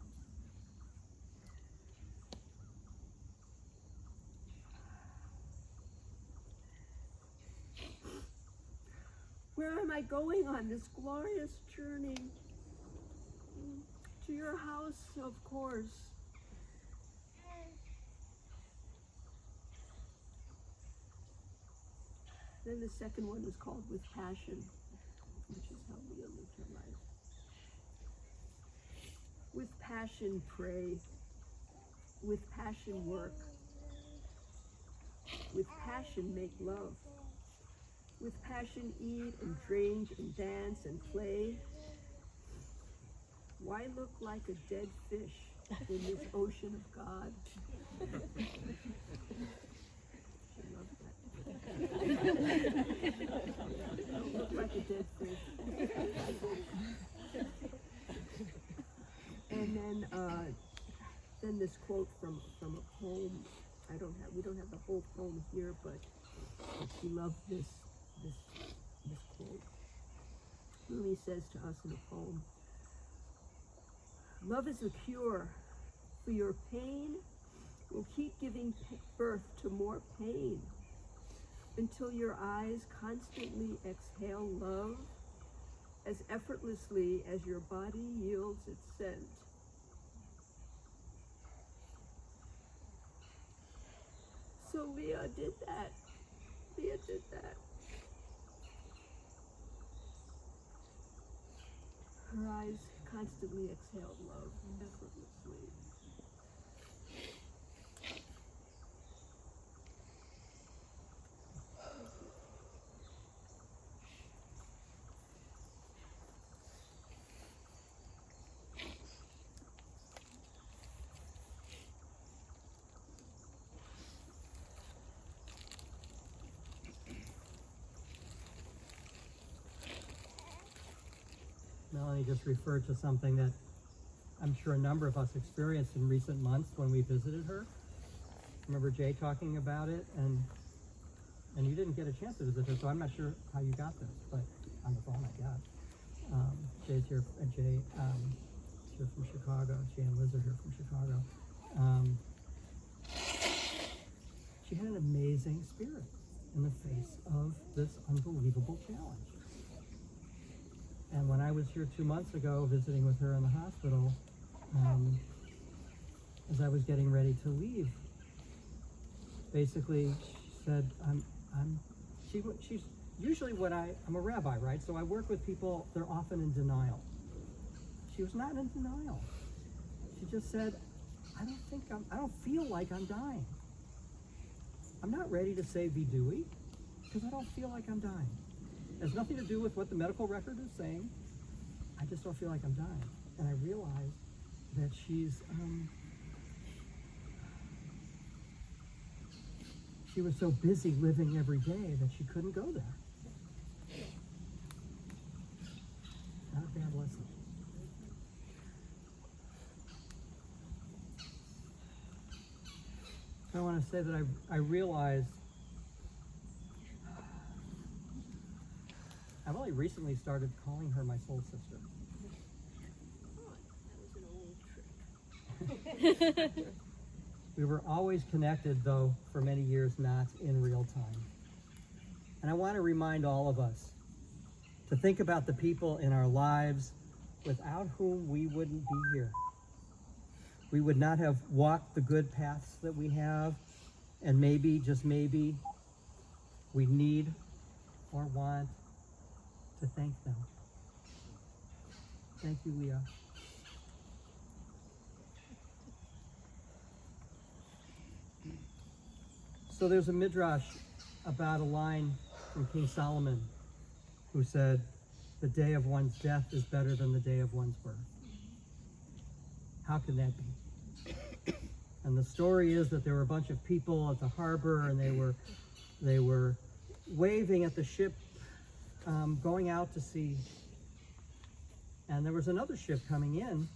Where am I going on this glorious journey? To your house, of course. Then the second one was called With Passion, which is how Leah lived her life. With passion, pray. With passion, work. With passion, make love. With passion, eat and drink and dance and play. Why look like a dead fish in this ocean of God? I love that. Don't look like a dead fish. And then this quote from a poem. We don't have the whole poem here, but she loved this quote. Rumi says to us in a poem, "Love is a cure for your pain. Will keep giving birth to more pain until your eyes constantly exhale love as effortlessly as your body yields its scent." So Leah did that. Leah did that. Her eyes constantly exhaled love effortlessly. Melanie just referred to something that I'm sure a number of us experienced in recent months when we visited her. Remember Jay talking about it, and you didn't get a chance to visit her, so I'm not sure how you got this, but on the phone I got. Jay's here, Jay is here from Chicago. Jay and Liz are here from Chicago. She had an amazing spirit in the face of this unbelievable challenge. And when I was here 2 months ago visiting with her in the hospital, as I was getting ready to leave, basically she said, she's usually I'm a rabbi, right? So I work with people, they're often in denial. She was not in denial. She just said, I don't feel like I'm dying. I'm not ready to say vidui because I don't feel like I'm dying. It has nothing to do with what the medical record is saying. I just don't feel like I'm dying. And I realized that she was so busy living every day that she couldn't go there. Not a bad lesson. I want to say that I realized I've only recently started calling her my soul sister. That was an old trick. We were always connected, though, for many years, not in real time. And I want to remind all of us to think about the people in our lives without whom we wouldn't be here. We would not have walked the good paths that we have, and maybe, just maybe, we need or want to thank them. Thank you, Leah. So there's a midrash about a line from King Solomon who said, the day of one's death is better than the day of one's birth. How can that be? And the story is that there were a bunch of people at the harbor, and they were waving at the ship going out to sea. And there was another ship coming in.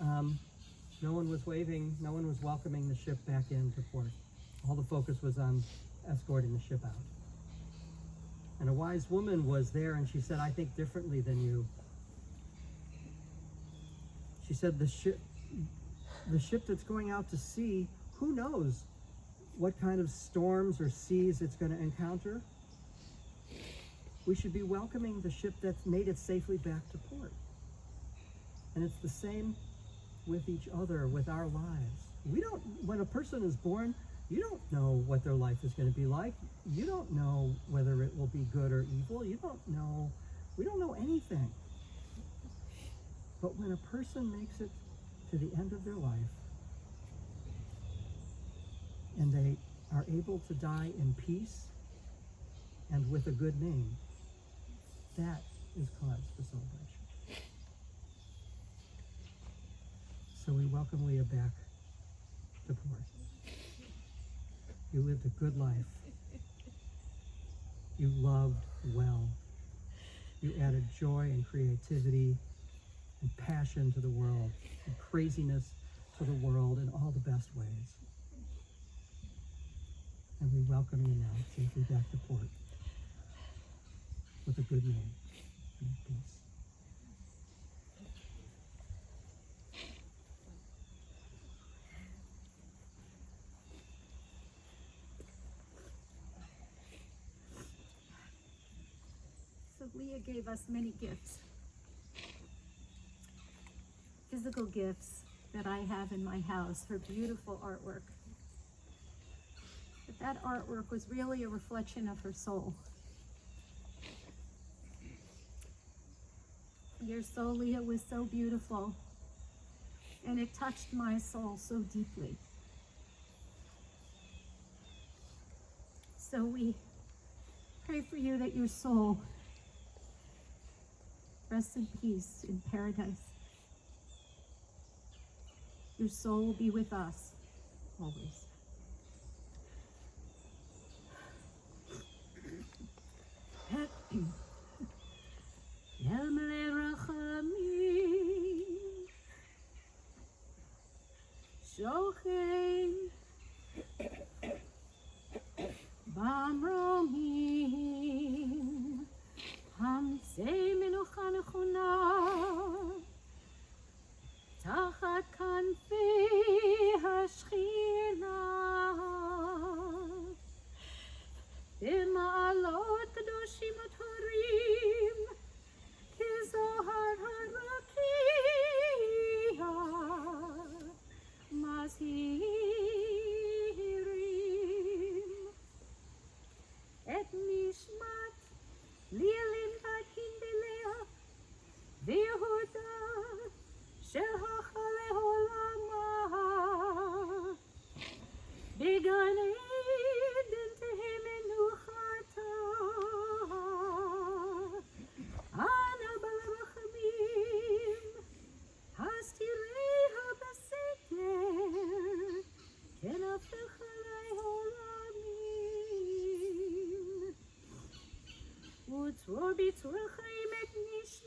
No one was waving, no one was welcoming the ship back into port. All the focus was on escorting the ship out. And a wise woman was there, and she said, I think differently than you. She said, the ship that's going out to sea, who knows what kind of storms or seas it's going to encounter? We should be welcoming the ship that's made it safely back to port. And it's the same with each other, with our lives. When a person is born, you don't know what their life is going to be like. You don't know whether it will be good or evil. We don't know anything. But when a person makes it to the end of their life, and they are able to die in peace and with a good name, that is cause for celebration. So we welcome Leah back to port. You lived a good life. You loved well. You added joy and creativity and passion to the world, and craziness to the world in all the best ways. And we welcome you now safely back to port with a good name and peace. So Leah gave us many gifts. Physical gifts that I have in my house, her beautiful artwork. But that artwork was really a reflection of her soul. Your soul, Leah, was so beautiful, and it touched my soul so deeply. So we pray for you that your soul rests in peace in paradise. Your soul will be with us always. תחת כנפי השכינה, במעלות קדושים וטהורים, כזוהר הרקיע, מזהירים את נשמת לילין והקינדליה, ויהודה שהלכה לעולמה, בגן עדן תהא מנוחתה, אנא בעל רחמים, הסתיריה בסתר, כן הפך לעולמים, וצרור בצרור חיים את נשמתה.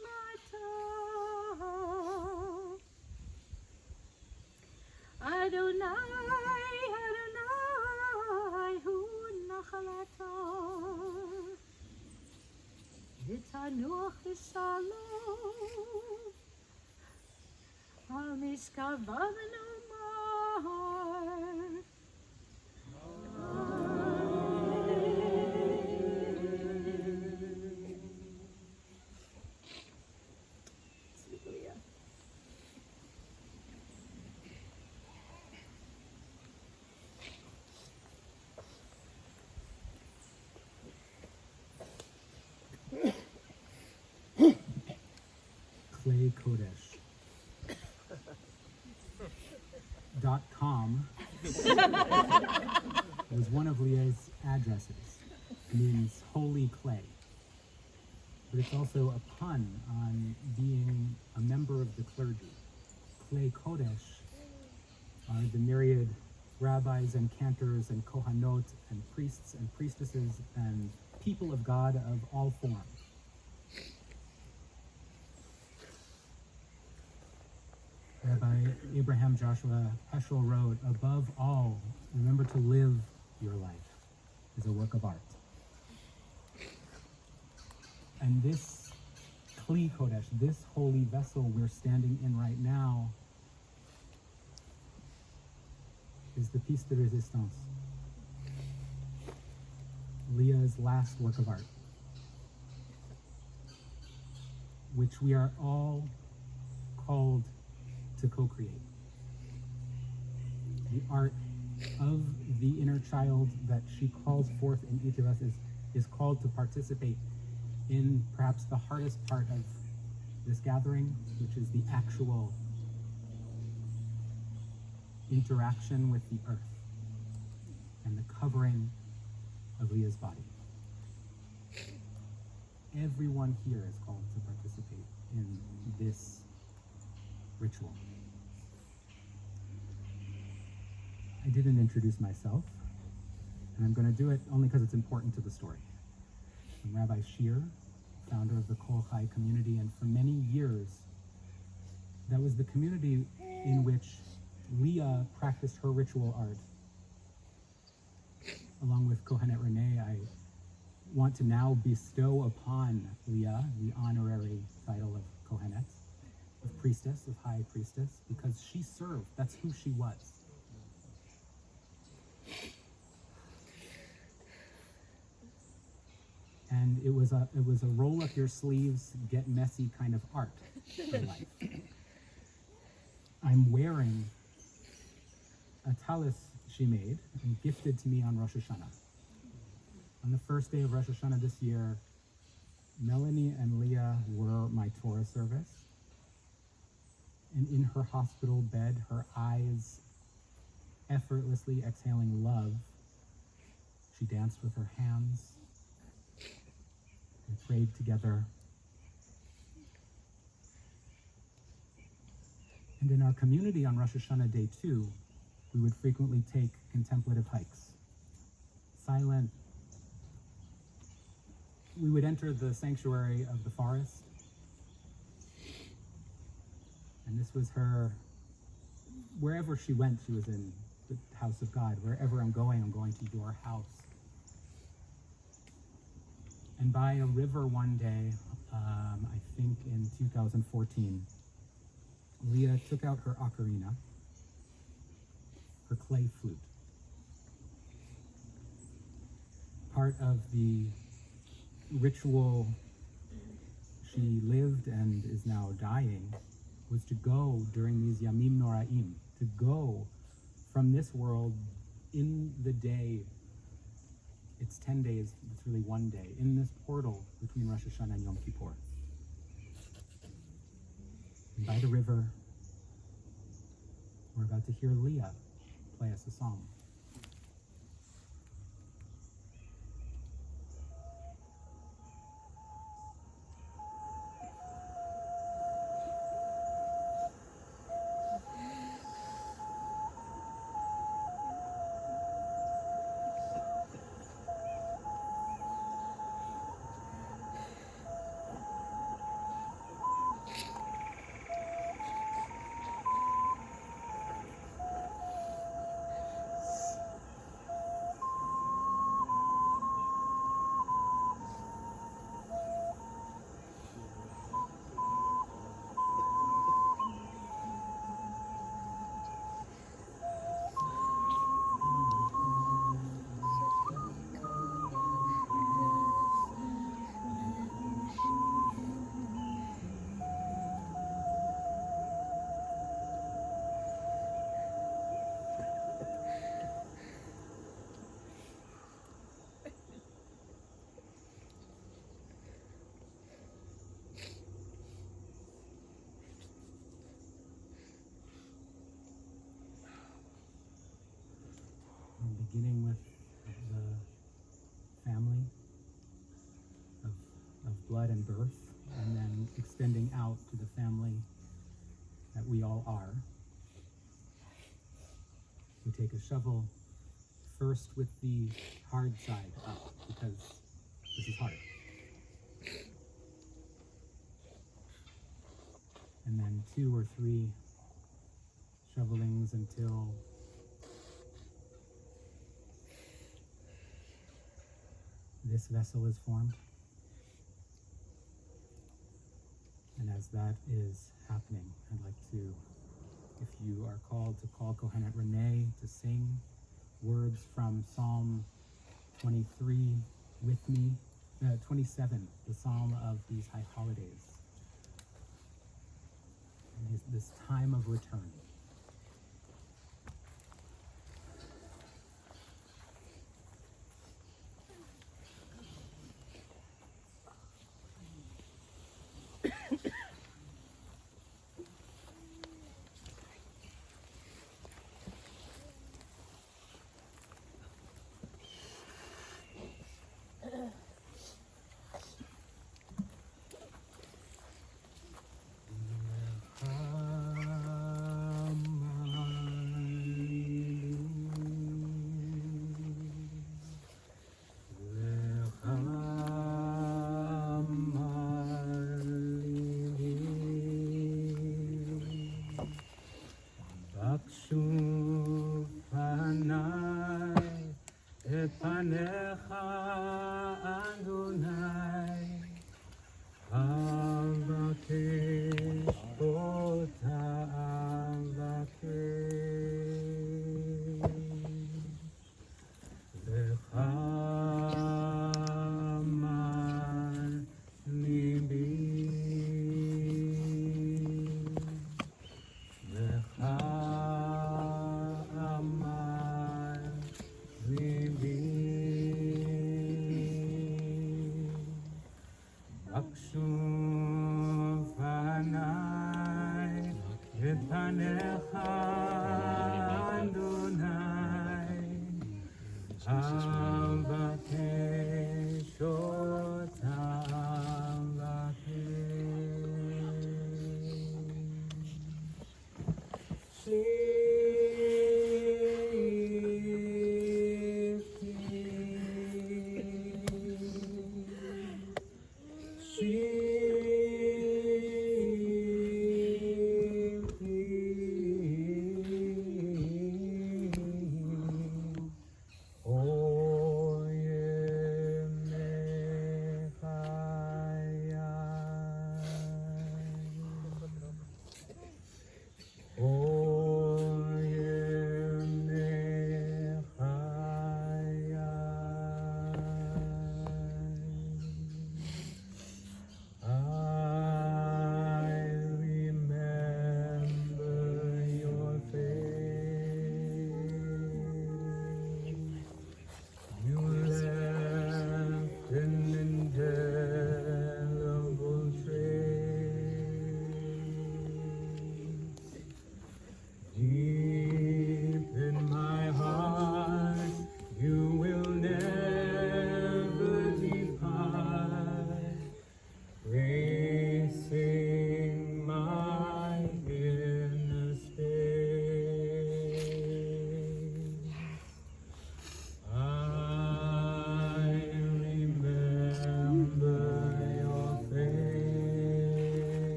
Adonai, Adonai, hu nachalata, ותנוח בשלום על משכבה ונאמר Sweet Leah. Clay Kodesh. .com was one of Leah's addresses. It means holy clay. But it's also a pun on being a member of the clergy. Clay Kodesh are the myriad rabbis and cantors and kohanot and priests and priestesses and people of God of all forms. Rabbi Abraham Joshua Heschel wrote, above all, remember to live your life as a work of art. And this Kli Kodesh, this holy vessel we're standing in right now, is the piece de resistance, Leah's last work of art, which we are all called to co-create. The art of the inner child that she calls forth in each of us is called to participate in perhaps the hardest part of this gathering, which is the actual interaction with the earth and the covering of Leah's body. Everyone here is called to participate in this ritual. I didn't introduce myself, and I'm going to do it only because it's important to the story. I'm Rabbi Shir, founder of the Kol Chai community, and for many years, that was the community in which Leah practiced her ritual art. Along with Kohenet Renee, I want to now bestow upon Leah the honorary title of Kohenet, of priestess, of high priestess, because she served. That's who she was. And it was a roll up your sleeves, get messy kind of art for life. I'm wearing a talis she made and gifted to me on Rosh Hashanah. On the first day of Rosh Hashanah this year, Melanie and Leah were my Torah service. And in her hospital bed, her eyes effortlessly exhaling love, she danced with her hands. We prayed together. And in our community on Rosh Hashanah day 2, we would frequently take contemplative hikes. Silent. We would enter the sanctuary of the forest. And this was her, wherever she went, she was in the house of God. Wherever I'm going to your house. And by a river one day, I think in 2014, Leah took out her ocarina, her clay flute. Part of the ritual she lived and is now dying was to go during these Yamim Noraim, to go from this world in the day. It's 10 days, it's really one day, in this portal between Rosh Hashanah and Yom Kippur. And by the river, we're about to hear Leah play us a song. blood and birth, and then extending out to the family that we all are. We take a shovel first with the hard side up, because this is hard. And then 2 or 3 shovelings until this vessel is formed. And as that is happening, I'd like to, if you are called, to call Kohenet Renee to sing words from Psalm 23 with me, 27, the Psalm of these high holidays, and this time of return.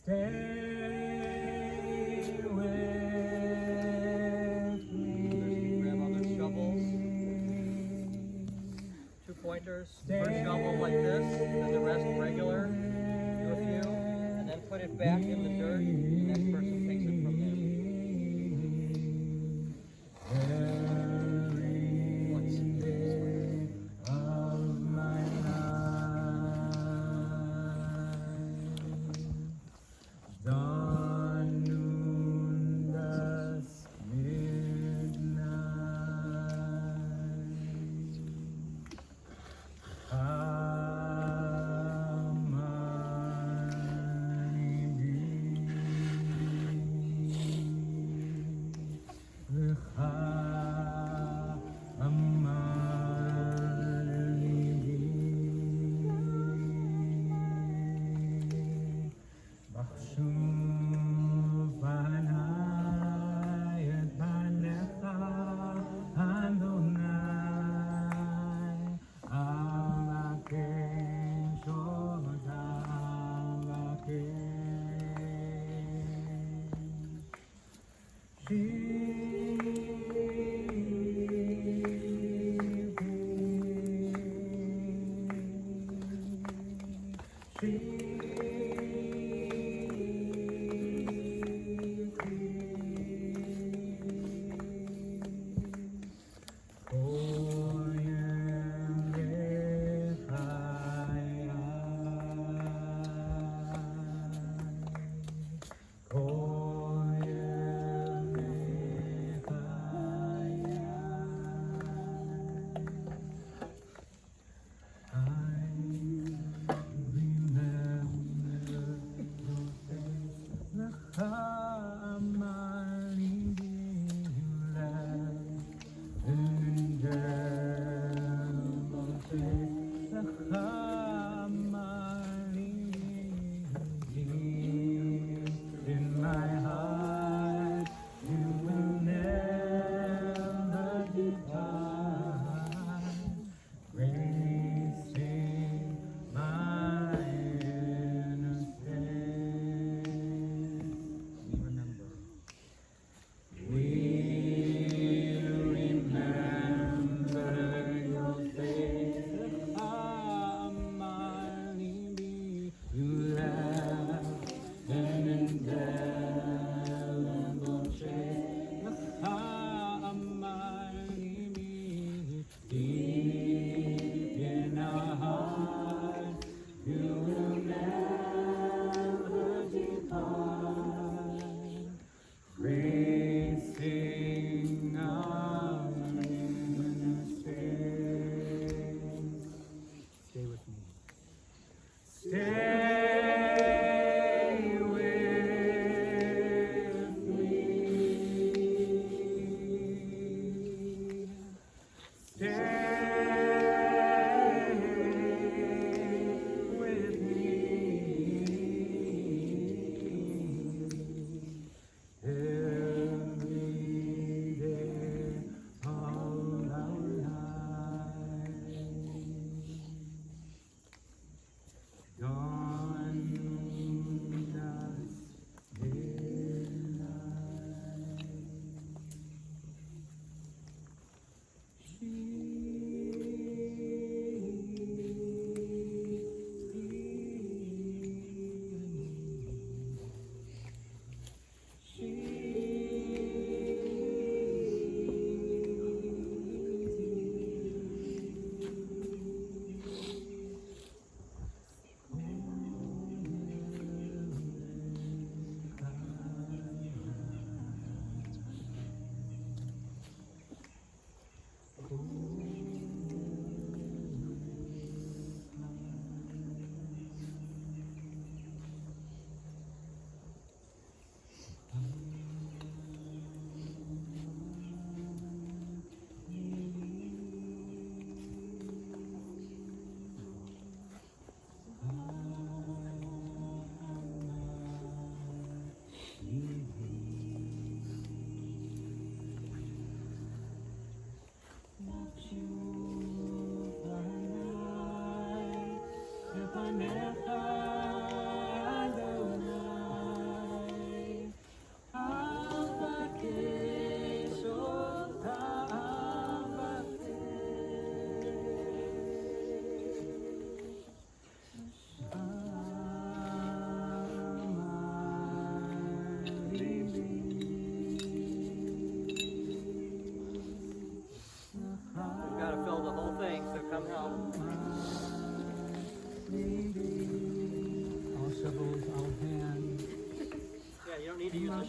Stay with me. Grab other shovels. 2 pointers. First shovel like this, and the rest regular. Do a few, and then put it back in the dirt. The next person takes it from there. Once. Of my life, dawn, noon, dusk, midnight.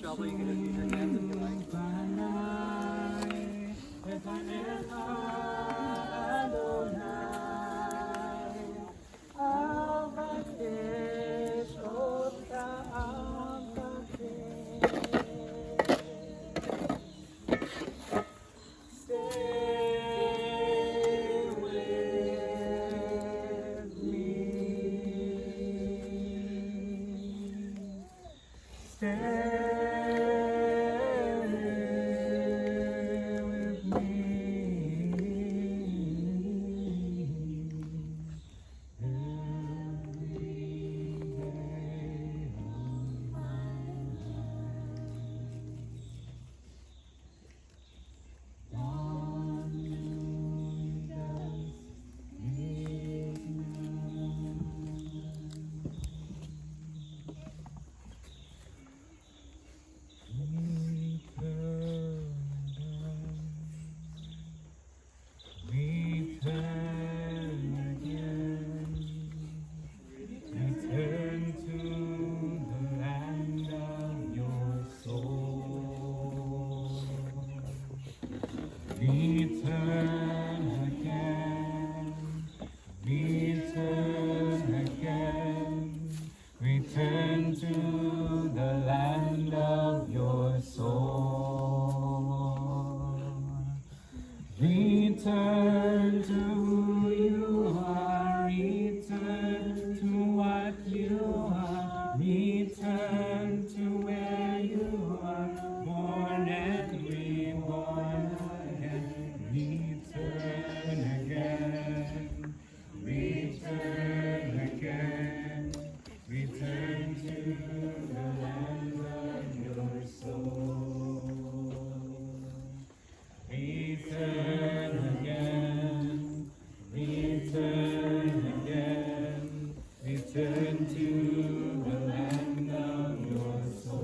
shovel, you can just use your hands if you like. Return to the land of your soul. Return to who you are. Return to what you are. Return to where you are. Born and reborn again. Return again. Return again. Return to the land of your soul. Return again. Return again. Return to the land of your soul.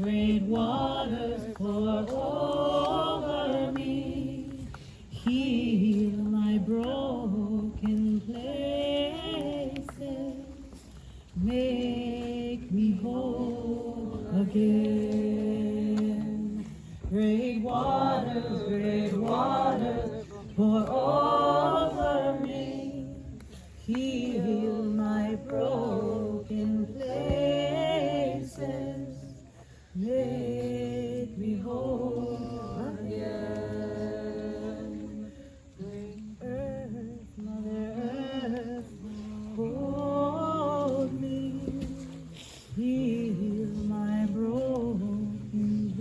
Great waters pour over me, heal my broken places, make me whole again. Great waters pour over me, heal my broken places, make me whole again. Great earth, Mother Earth, hold me, heal my broken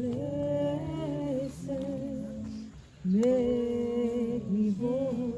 places, make me whole.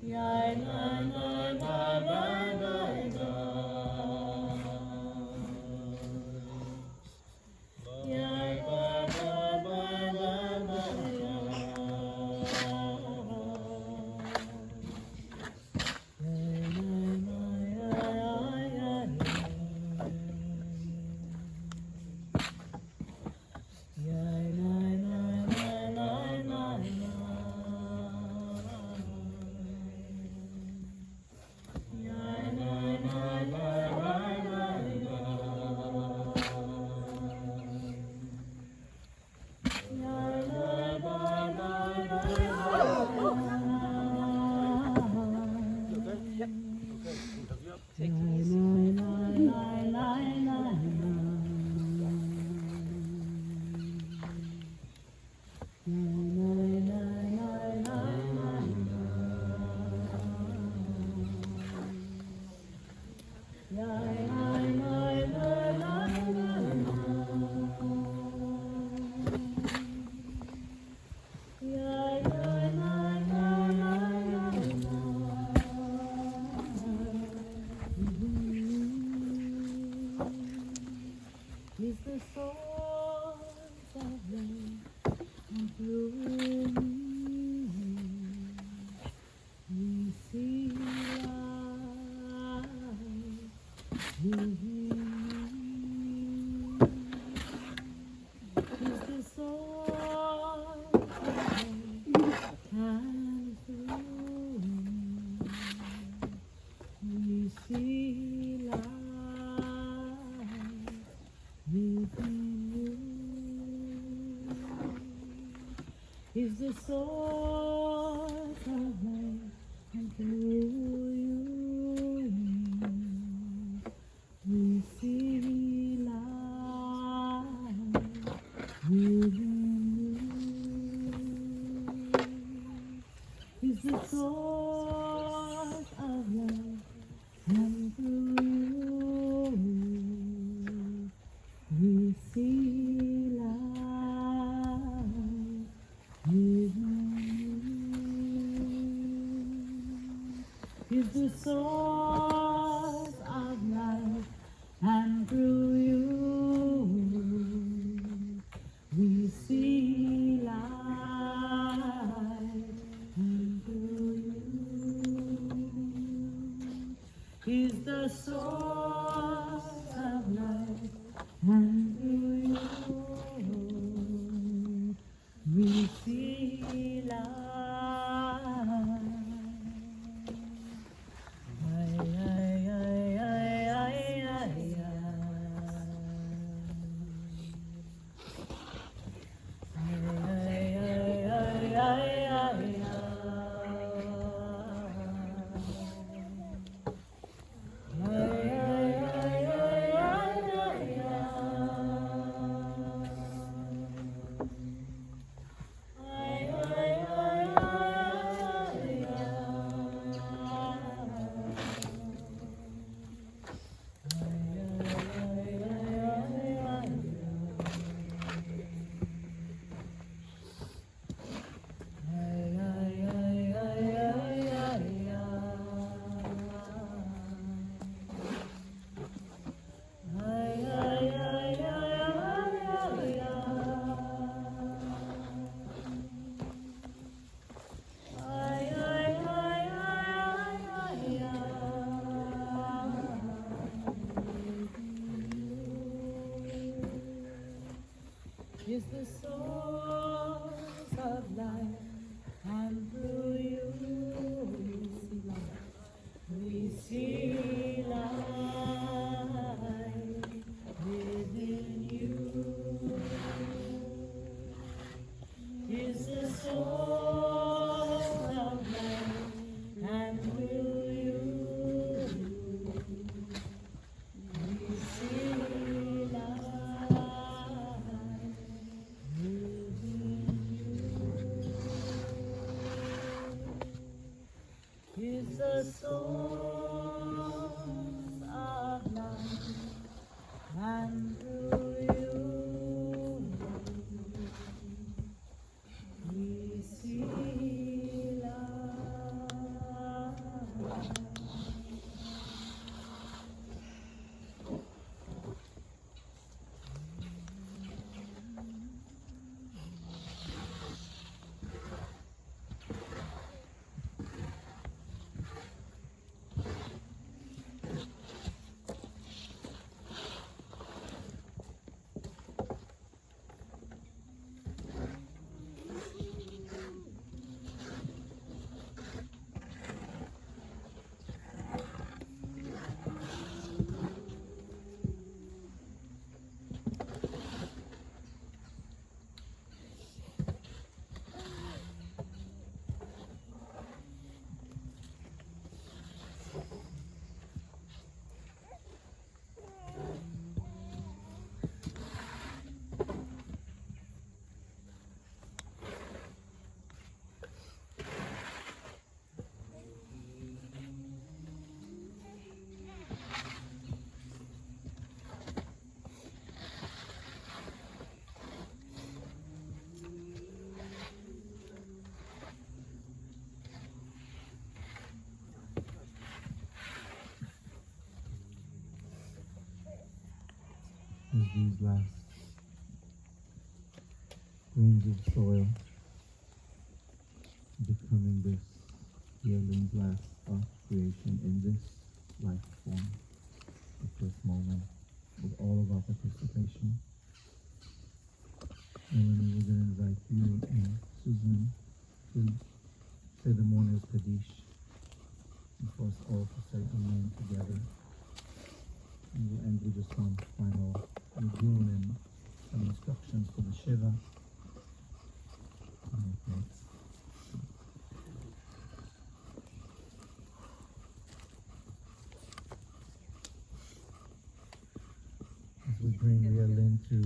Yai na na na na na na. Yai na na na na na Is the source of life and through we see life within. Is the source of life and through we see life within you. Is the source of life and through you we see life within you. Is the source of life and through you we see life within you. Is the source of life, and through you we see life, and through you is the source of life, and through you we see life. Ay, ay, ay, ay, ay, ay, is the source of life, and through you we see life within you. Is the source of life, and through you we see life within you. Is the source of life, and through you we see life. these last grains of soil becoming this Lynn's last art creation in this life form, at this moment, with all of our participation. And then we're going to invite you and Susan to say the mourner's Kaddish, and for us all to say Amen together. And we'll end with just one final nigun and some instructions for the Shiva. Okay. As we bring Leah Lynn to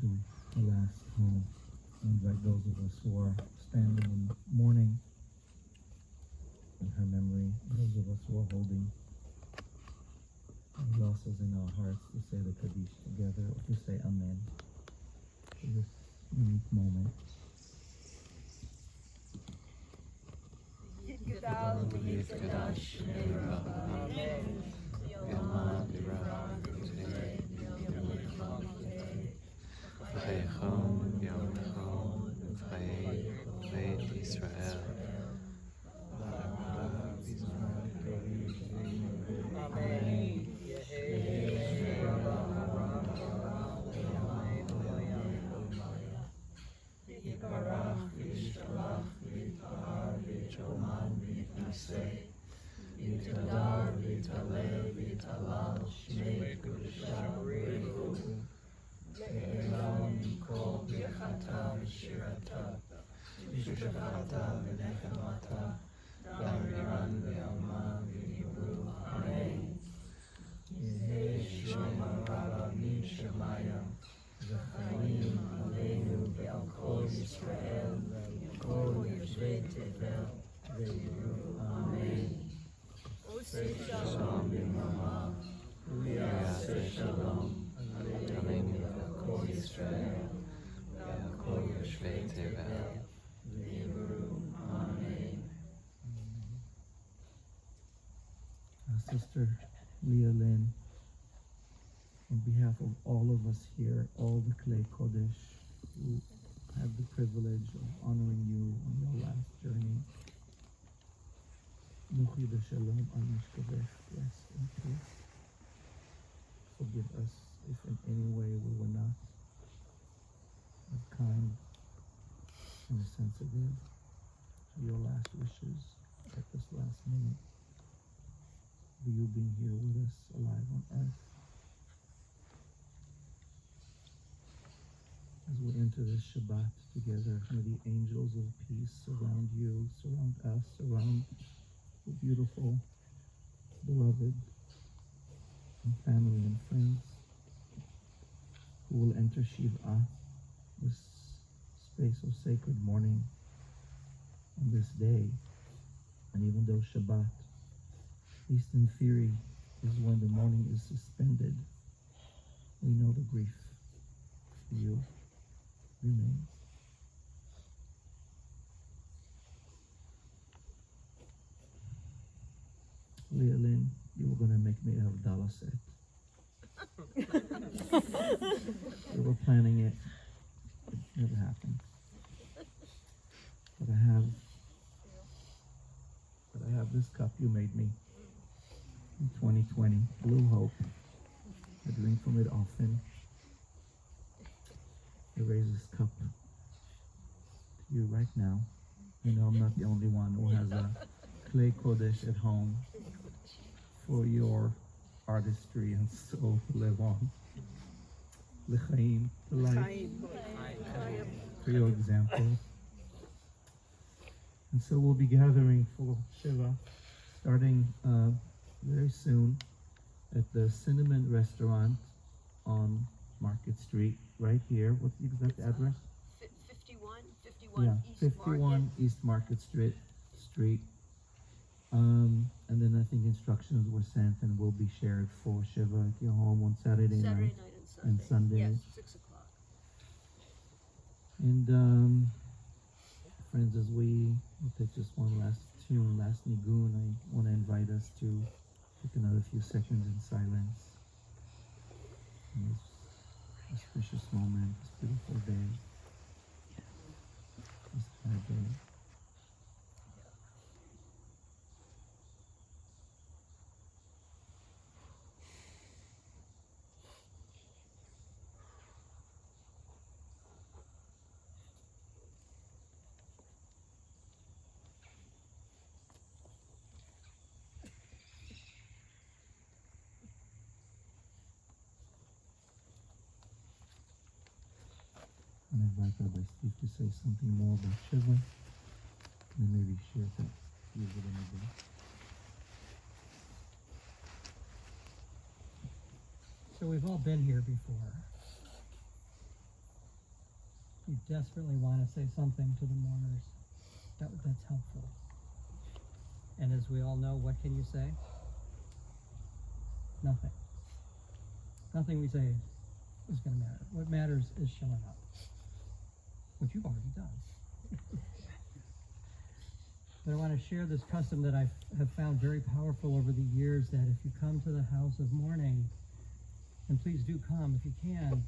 the last home, I invite those of us who are standing in mourning in her memory, those of us who are holding losses in our hearts, to say the Kaddish together, or to say Amen for this unique moment. Our sister Leah Lynn, on behalf of all of us here, all the Klei Kodesh who had the privilege of honoring you on your last journey, Nuchi v'shalom al mishkavech, rest in peace. Forgive us if in any way we were not as kind and sensitive to your last wishes at this last minute. For you being here with us, alive on earth. As we enter this Shabbat together, may the angels of peace surround you, surround us, surround the beautiful, beloved, and family and friends who will enter Shiva, this space of sacred mourning, on this day. And even though Shabbat, at least in theory, is when the mourning is suspended, we know the grief for you remains. Leah Lynn, you were going to make me a Havdalah set. We were planning it. It never happened. But I have this cup you made me in 2020, Blue Hope. I drink from it often. I raise this cup to you right now. You know I'm not the only one who has a Klei Kodesh at home for your artistry and soul to live on. L'chaim, to life, for your example. And so we'll be gathering for Shiva, starting very soon at the Cinnamon Restaurant on Market Street, right here. What's the exact address? 51 Yeah, East 51 Market. East Market Street. And then I think instructions were sent and will be shared for Shiva at your home on Saturday night and Sunday. Yes, 6 o'clock. And friends, as we'll take just one last tune, last nigun, I want to invite us to take another few seconds in silence. And auspicious moment, this beautiful day, this hard day. And I'd like Rabbi Steve to say something more about Shiva, and then maybe share that views of anything. So we've all been here before. You desperately want to say something to the mourners. That's helpful. And as we all know, what can you say? Nothing. Nothing we say is going to matter. What matters is showing up, which you've already done. But I want to share this custom that I have found very powerful over the years, that if you come to the house of mourning, and please do come if you can,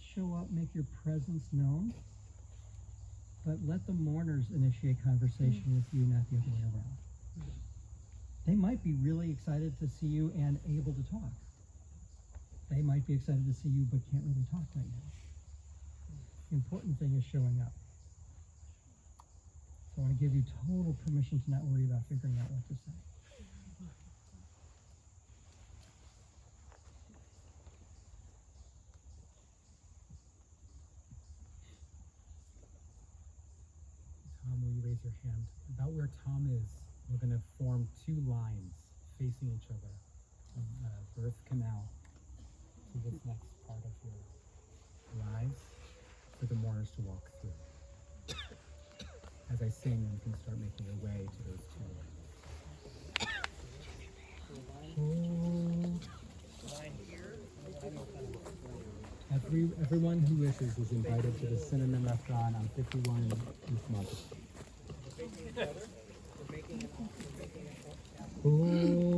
show up, make your presence known, but let the mourners initiate conversation with you, not the other way around. They might be really excited to see you and able to talk. They might be excited to see you but can't really talk right now. The important thing is showing up. So I want to give you total permission to not worry about figuring out what to say. Tom, will you raise your hand? About where Tom is, we're going to form two lines facing each other from birth canal to this next part of your lives for the mourners to walk through. As I sing, you can start making your way to those two lines. Everyone who wishes is invited to the cinnamon restaurant on 51 East Market Street. Oh.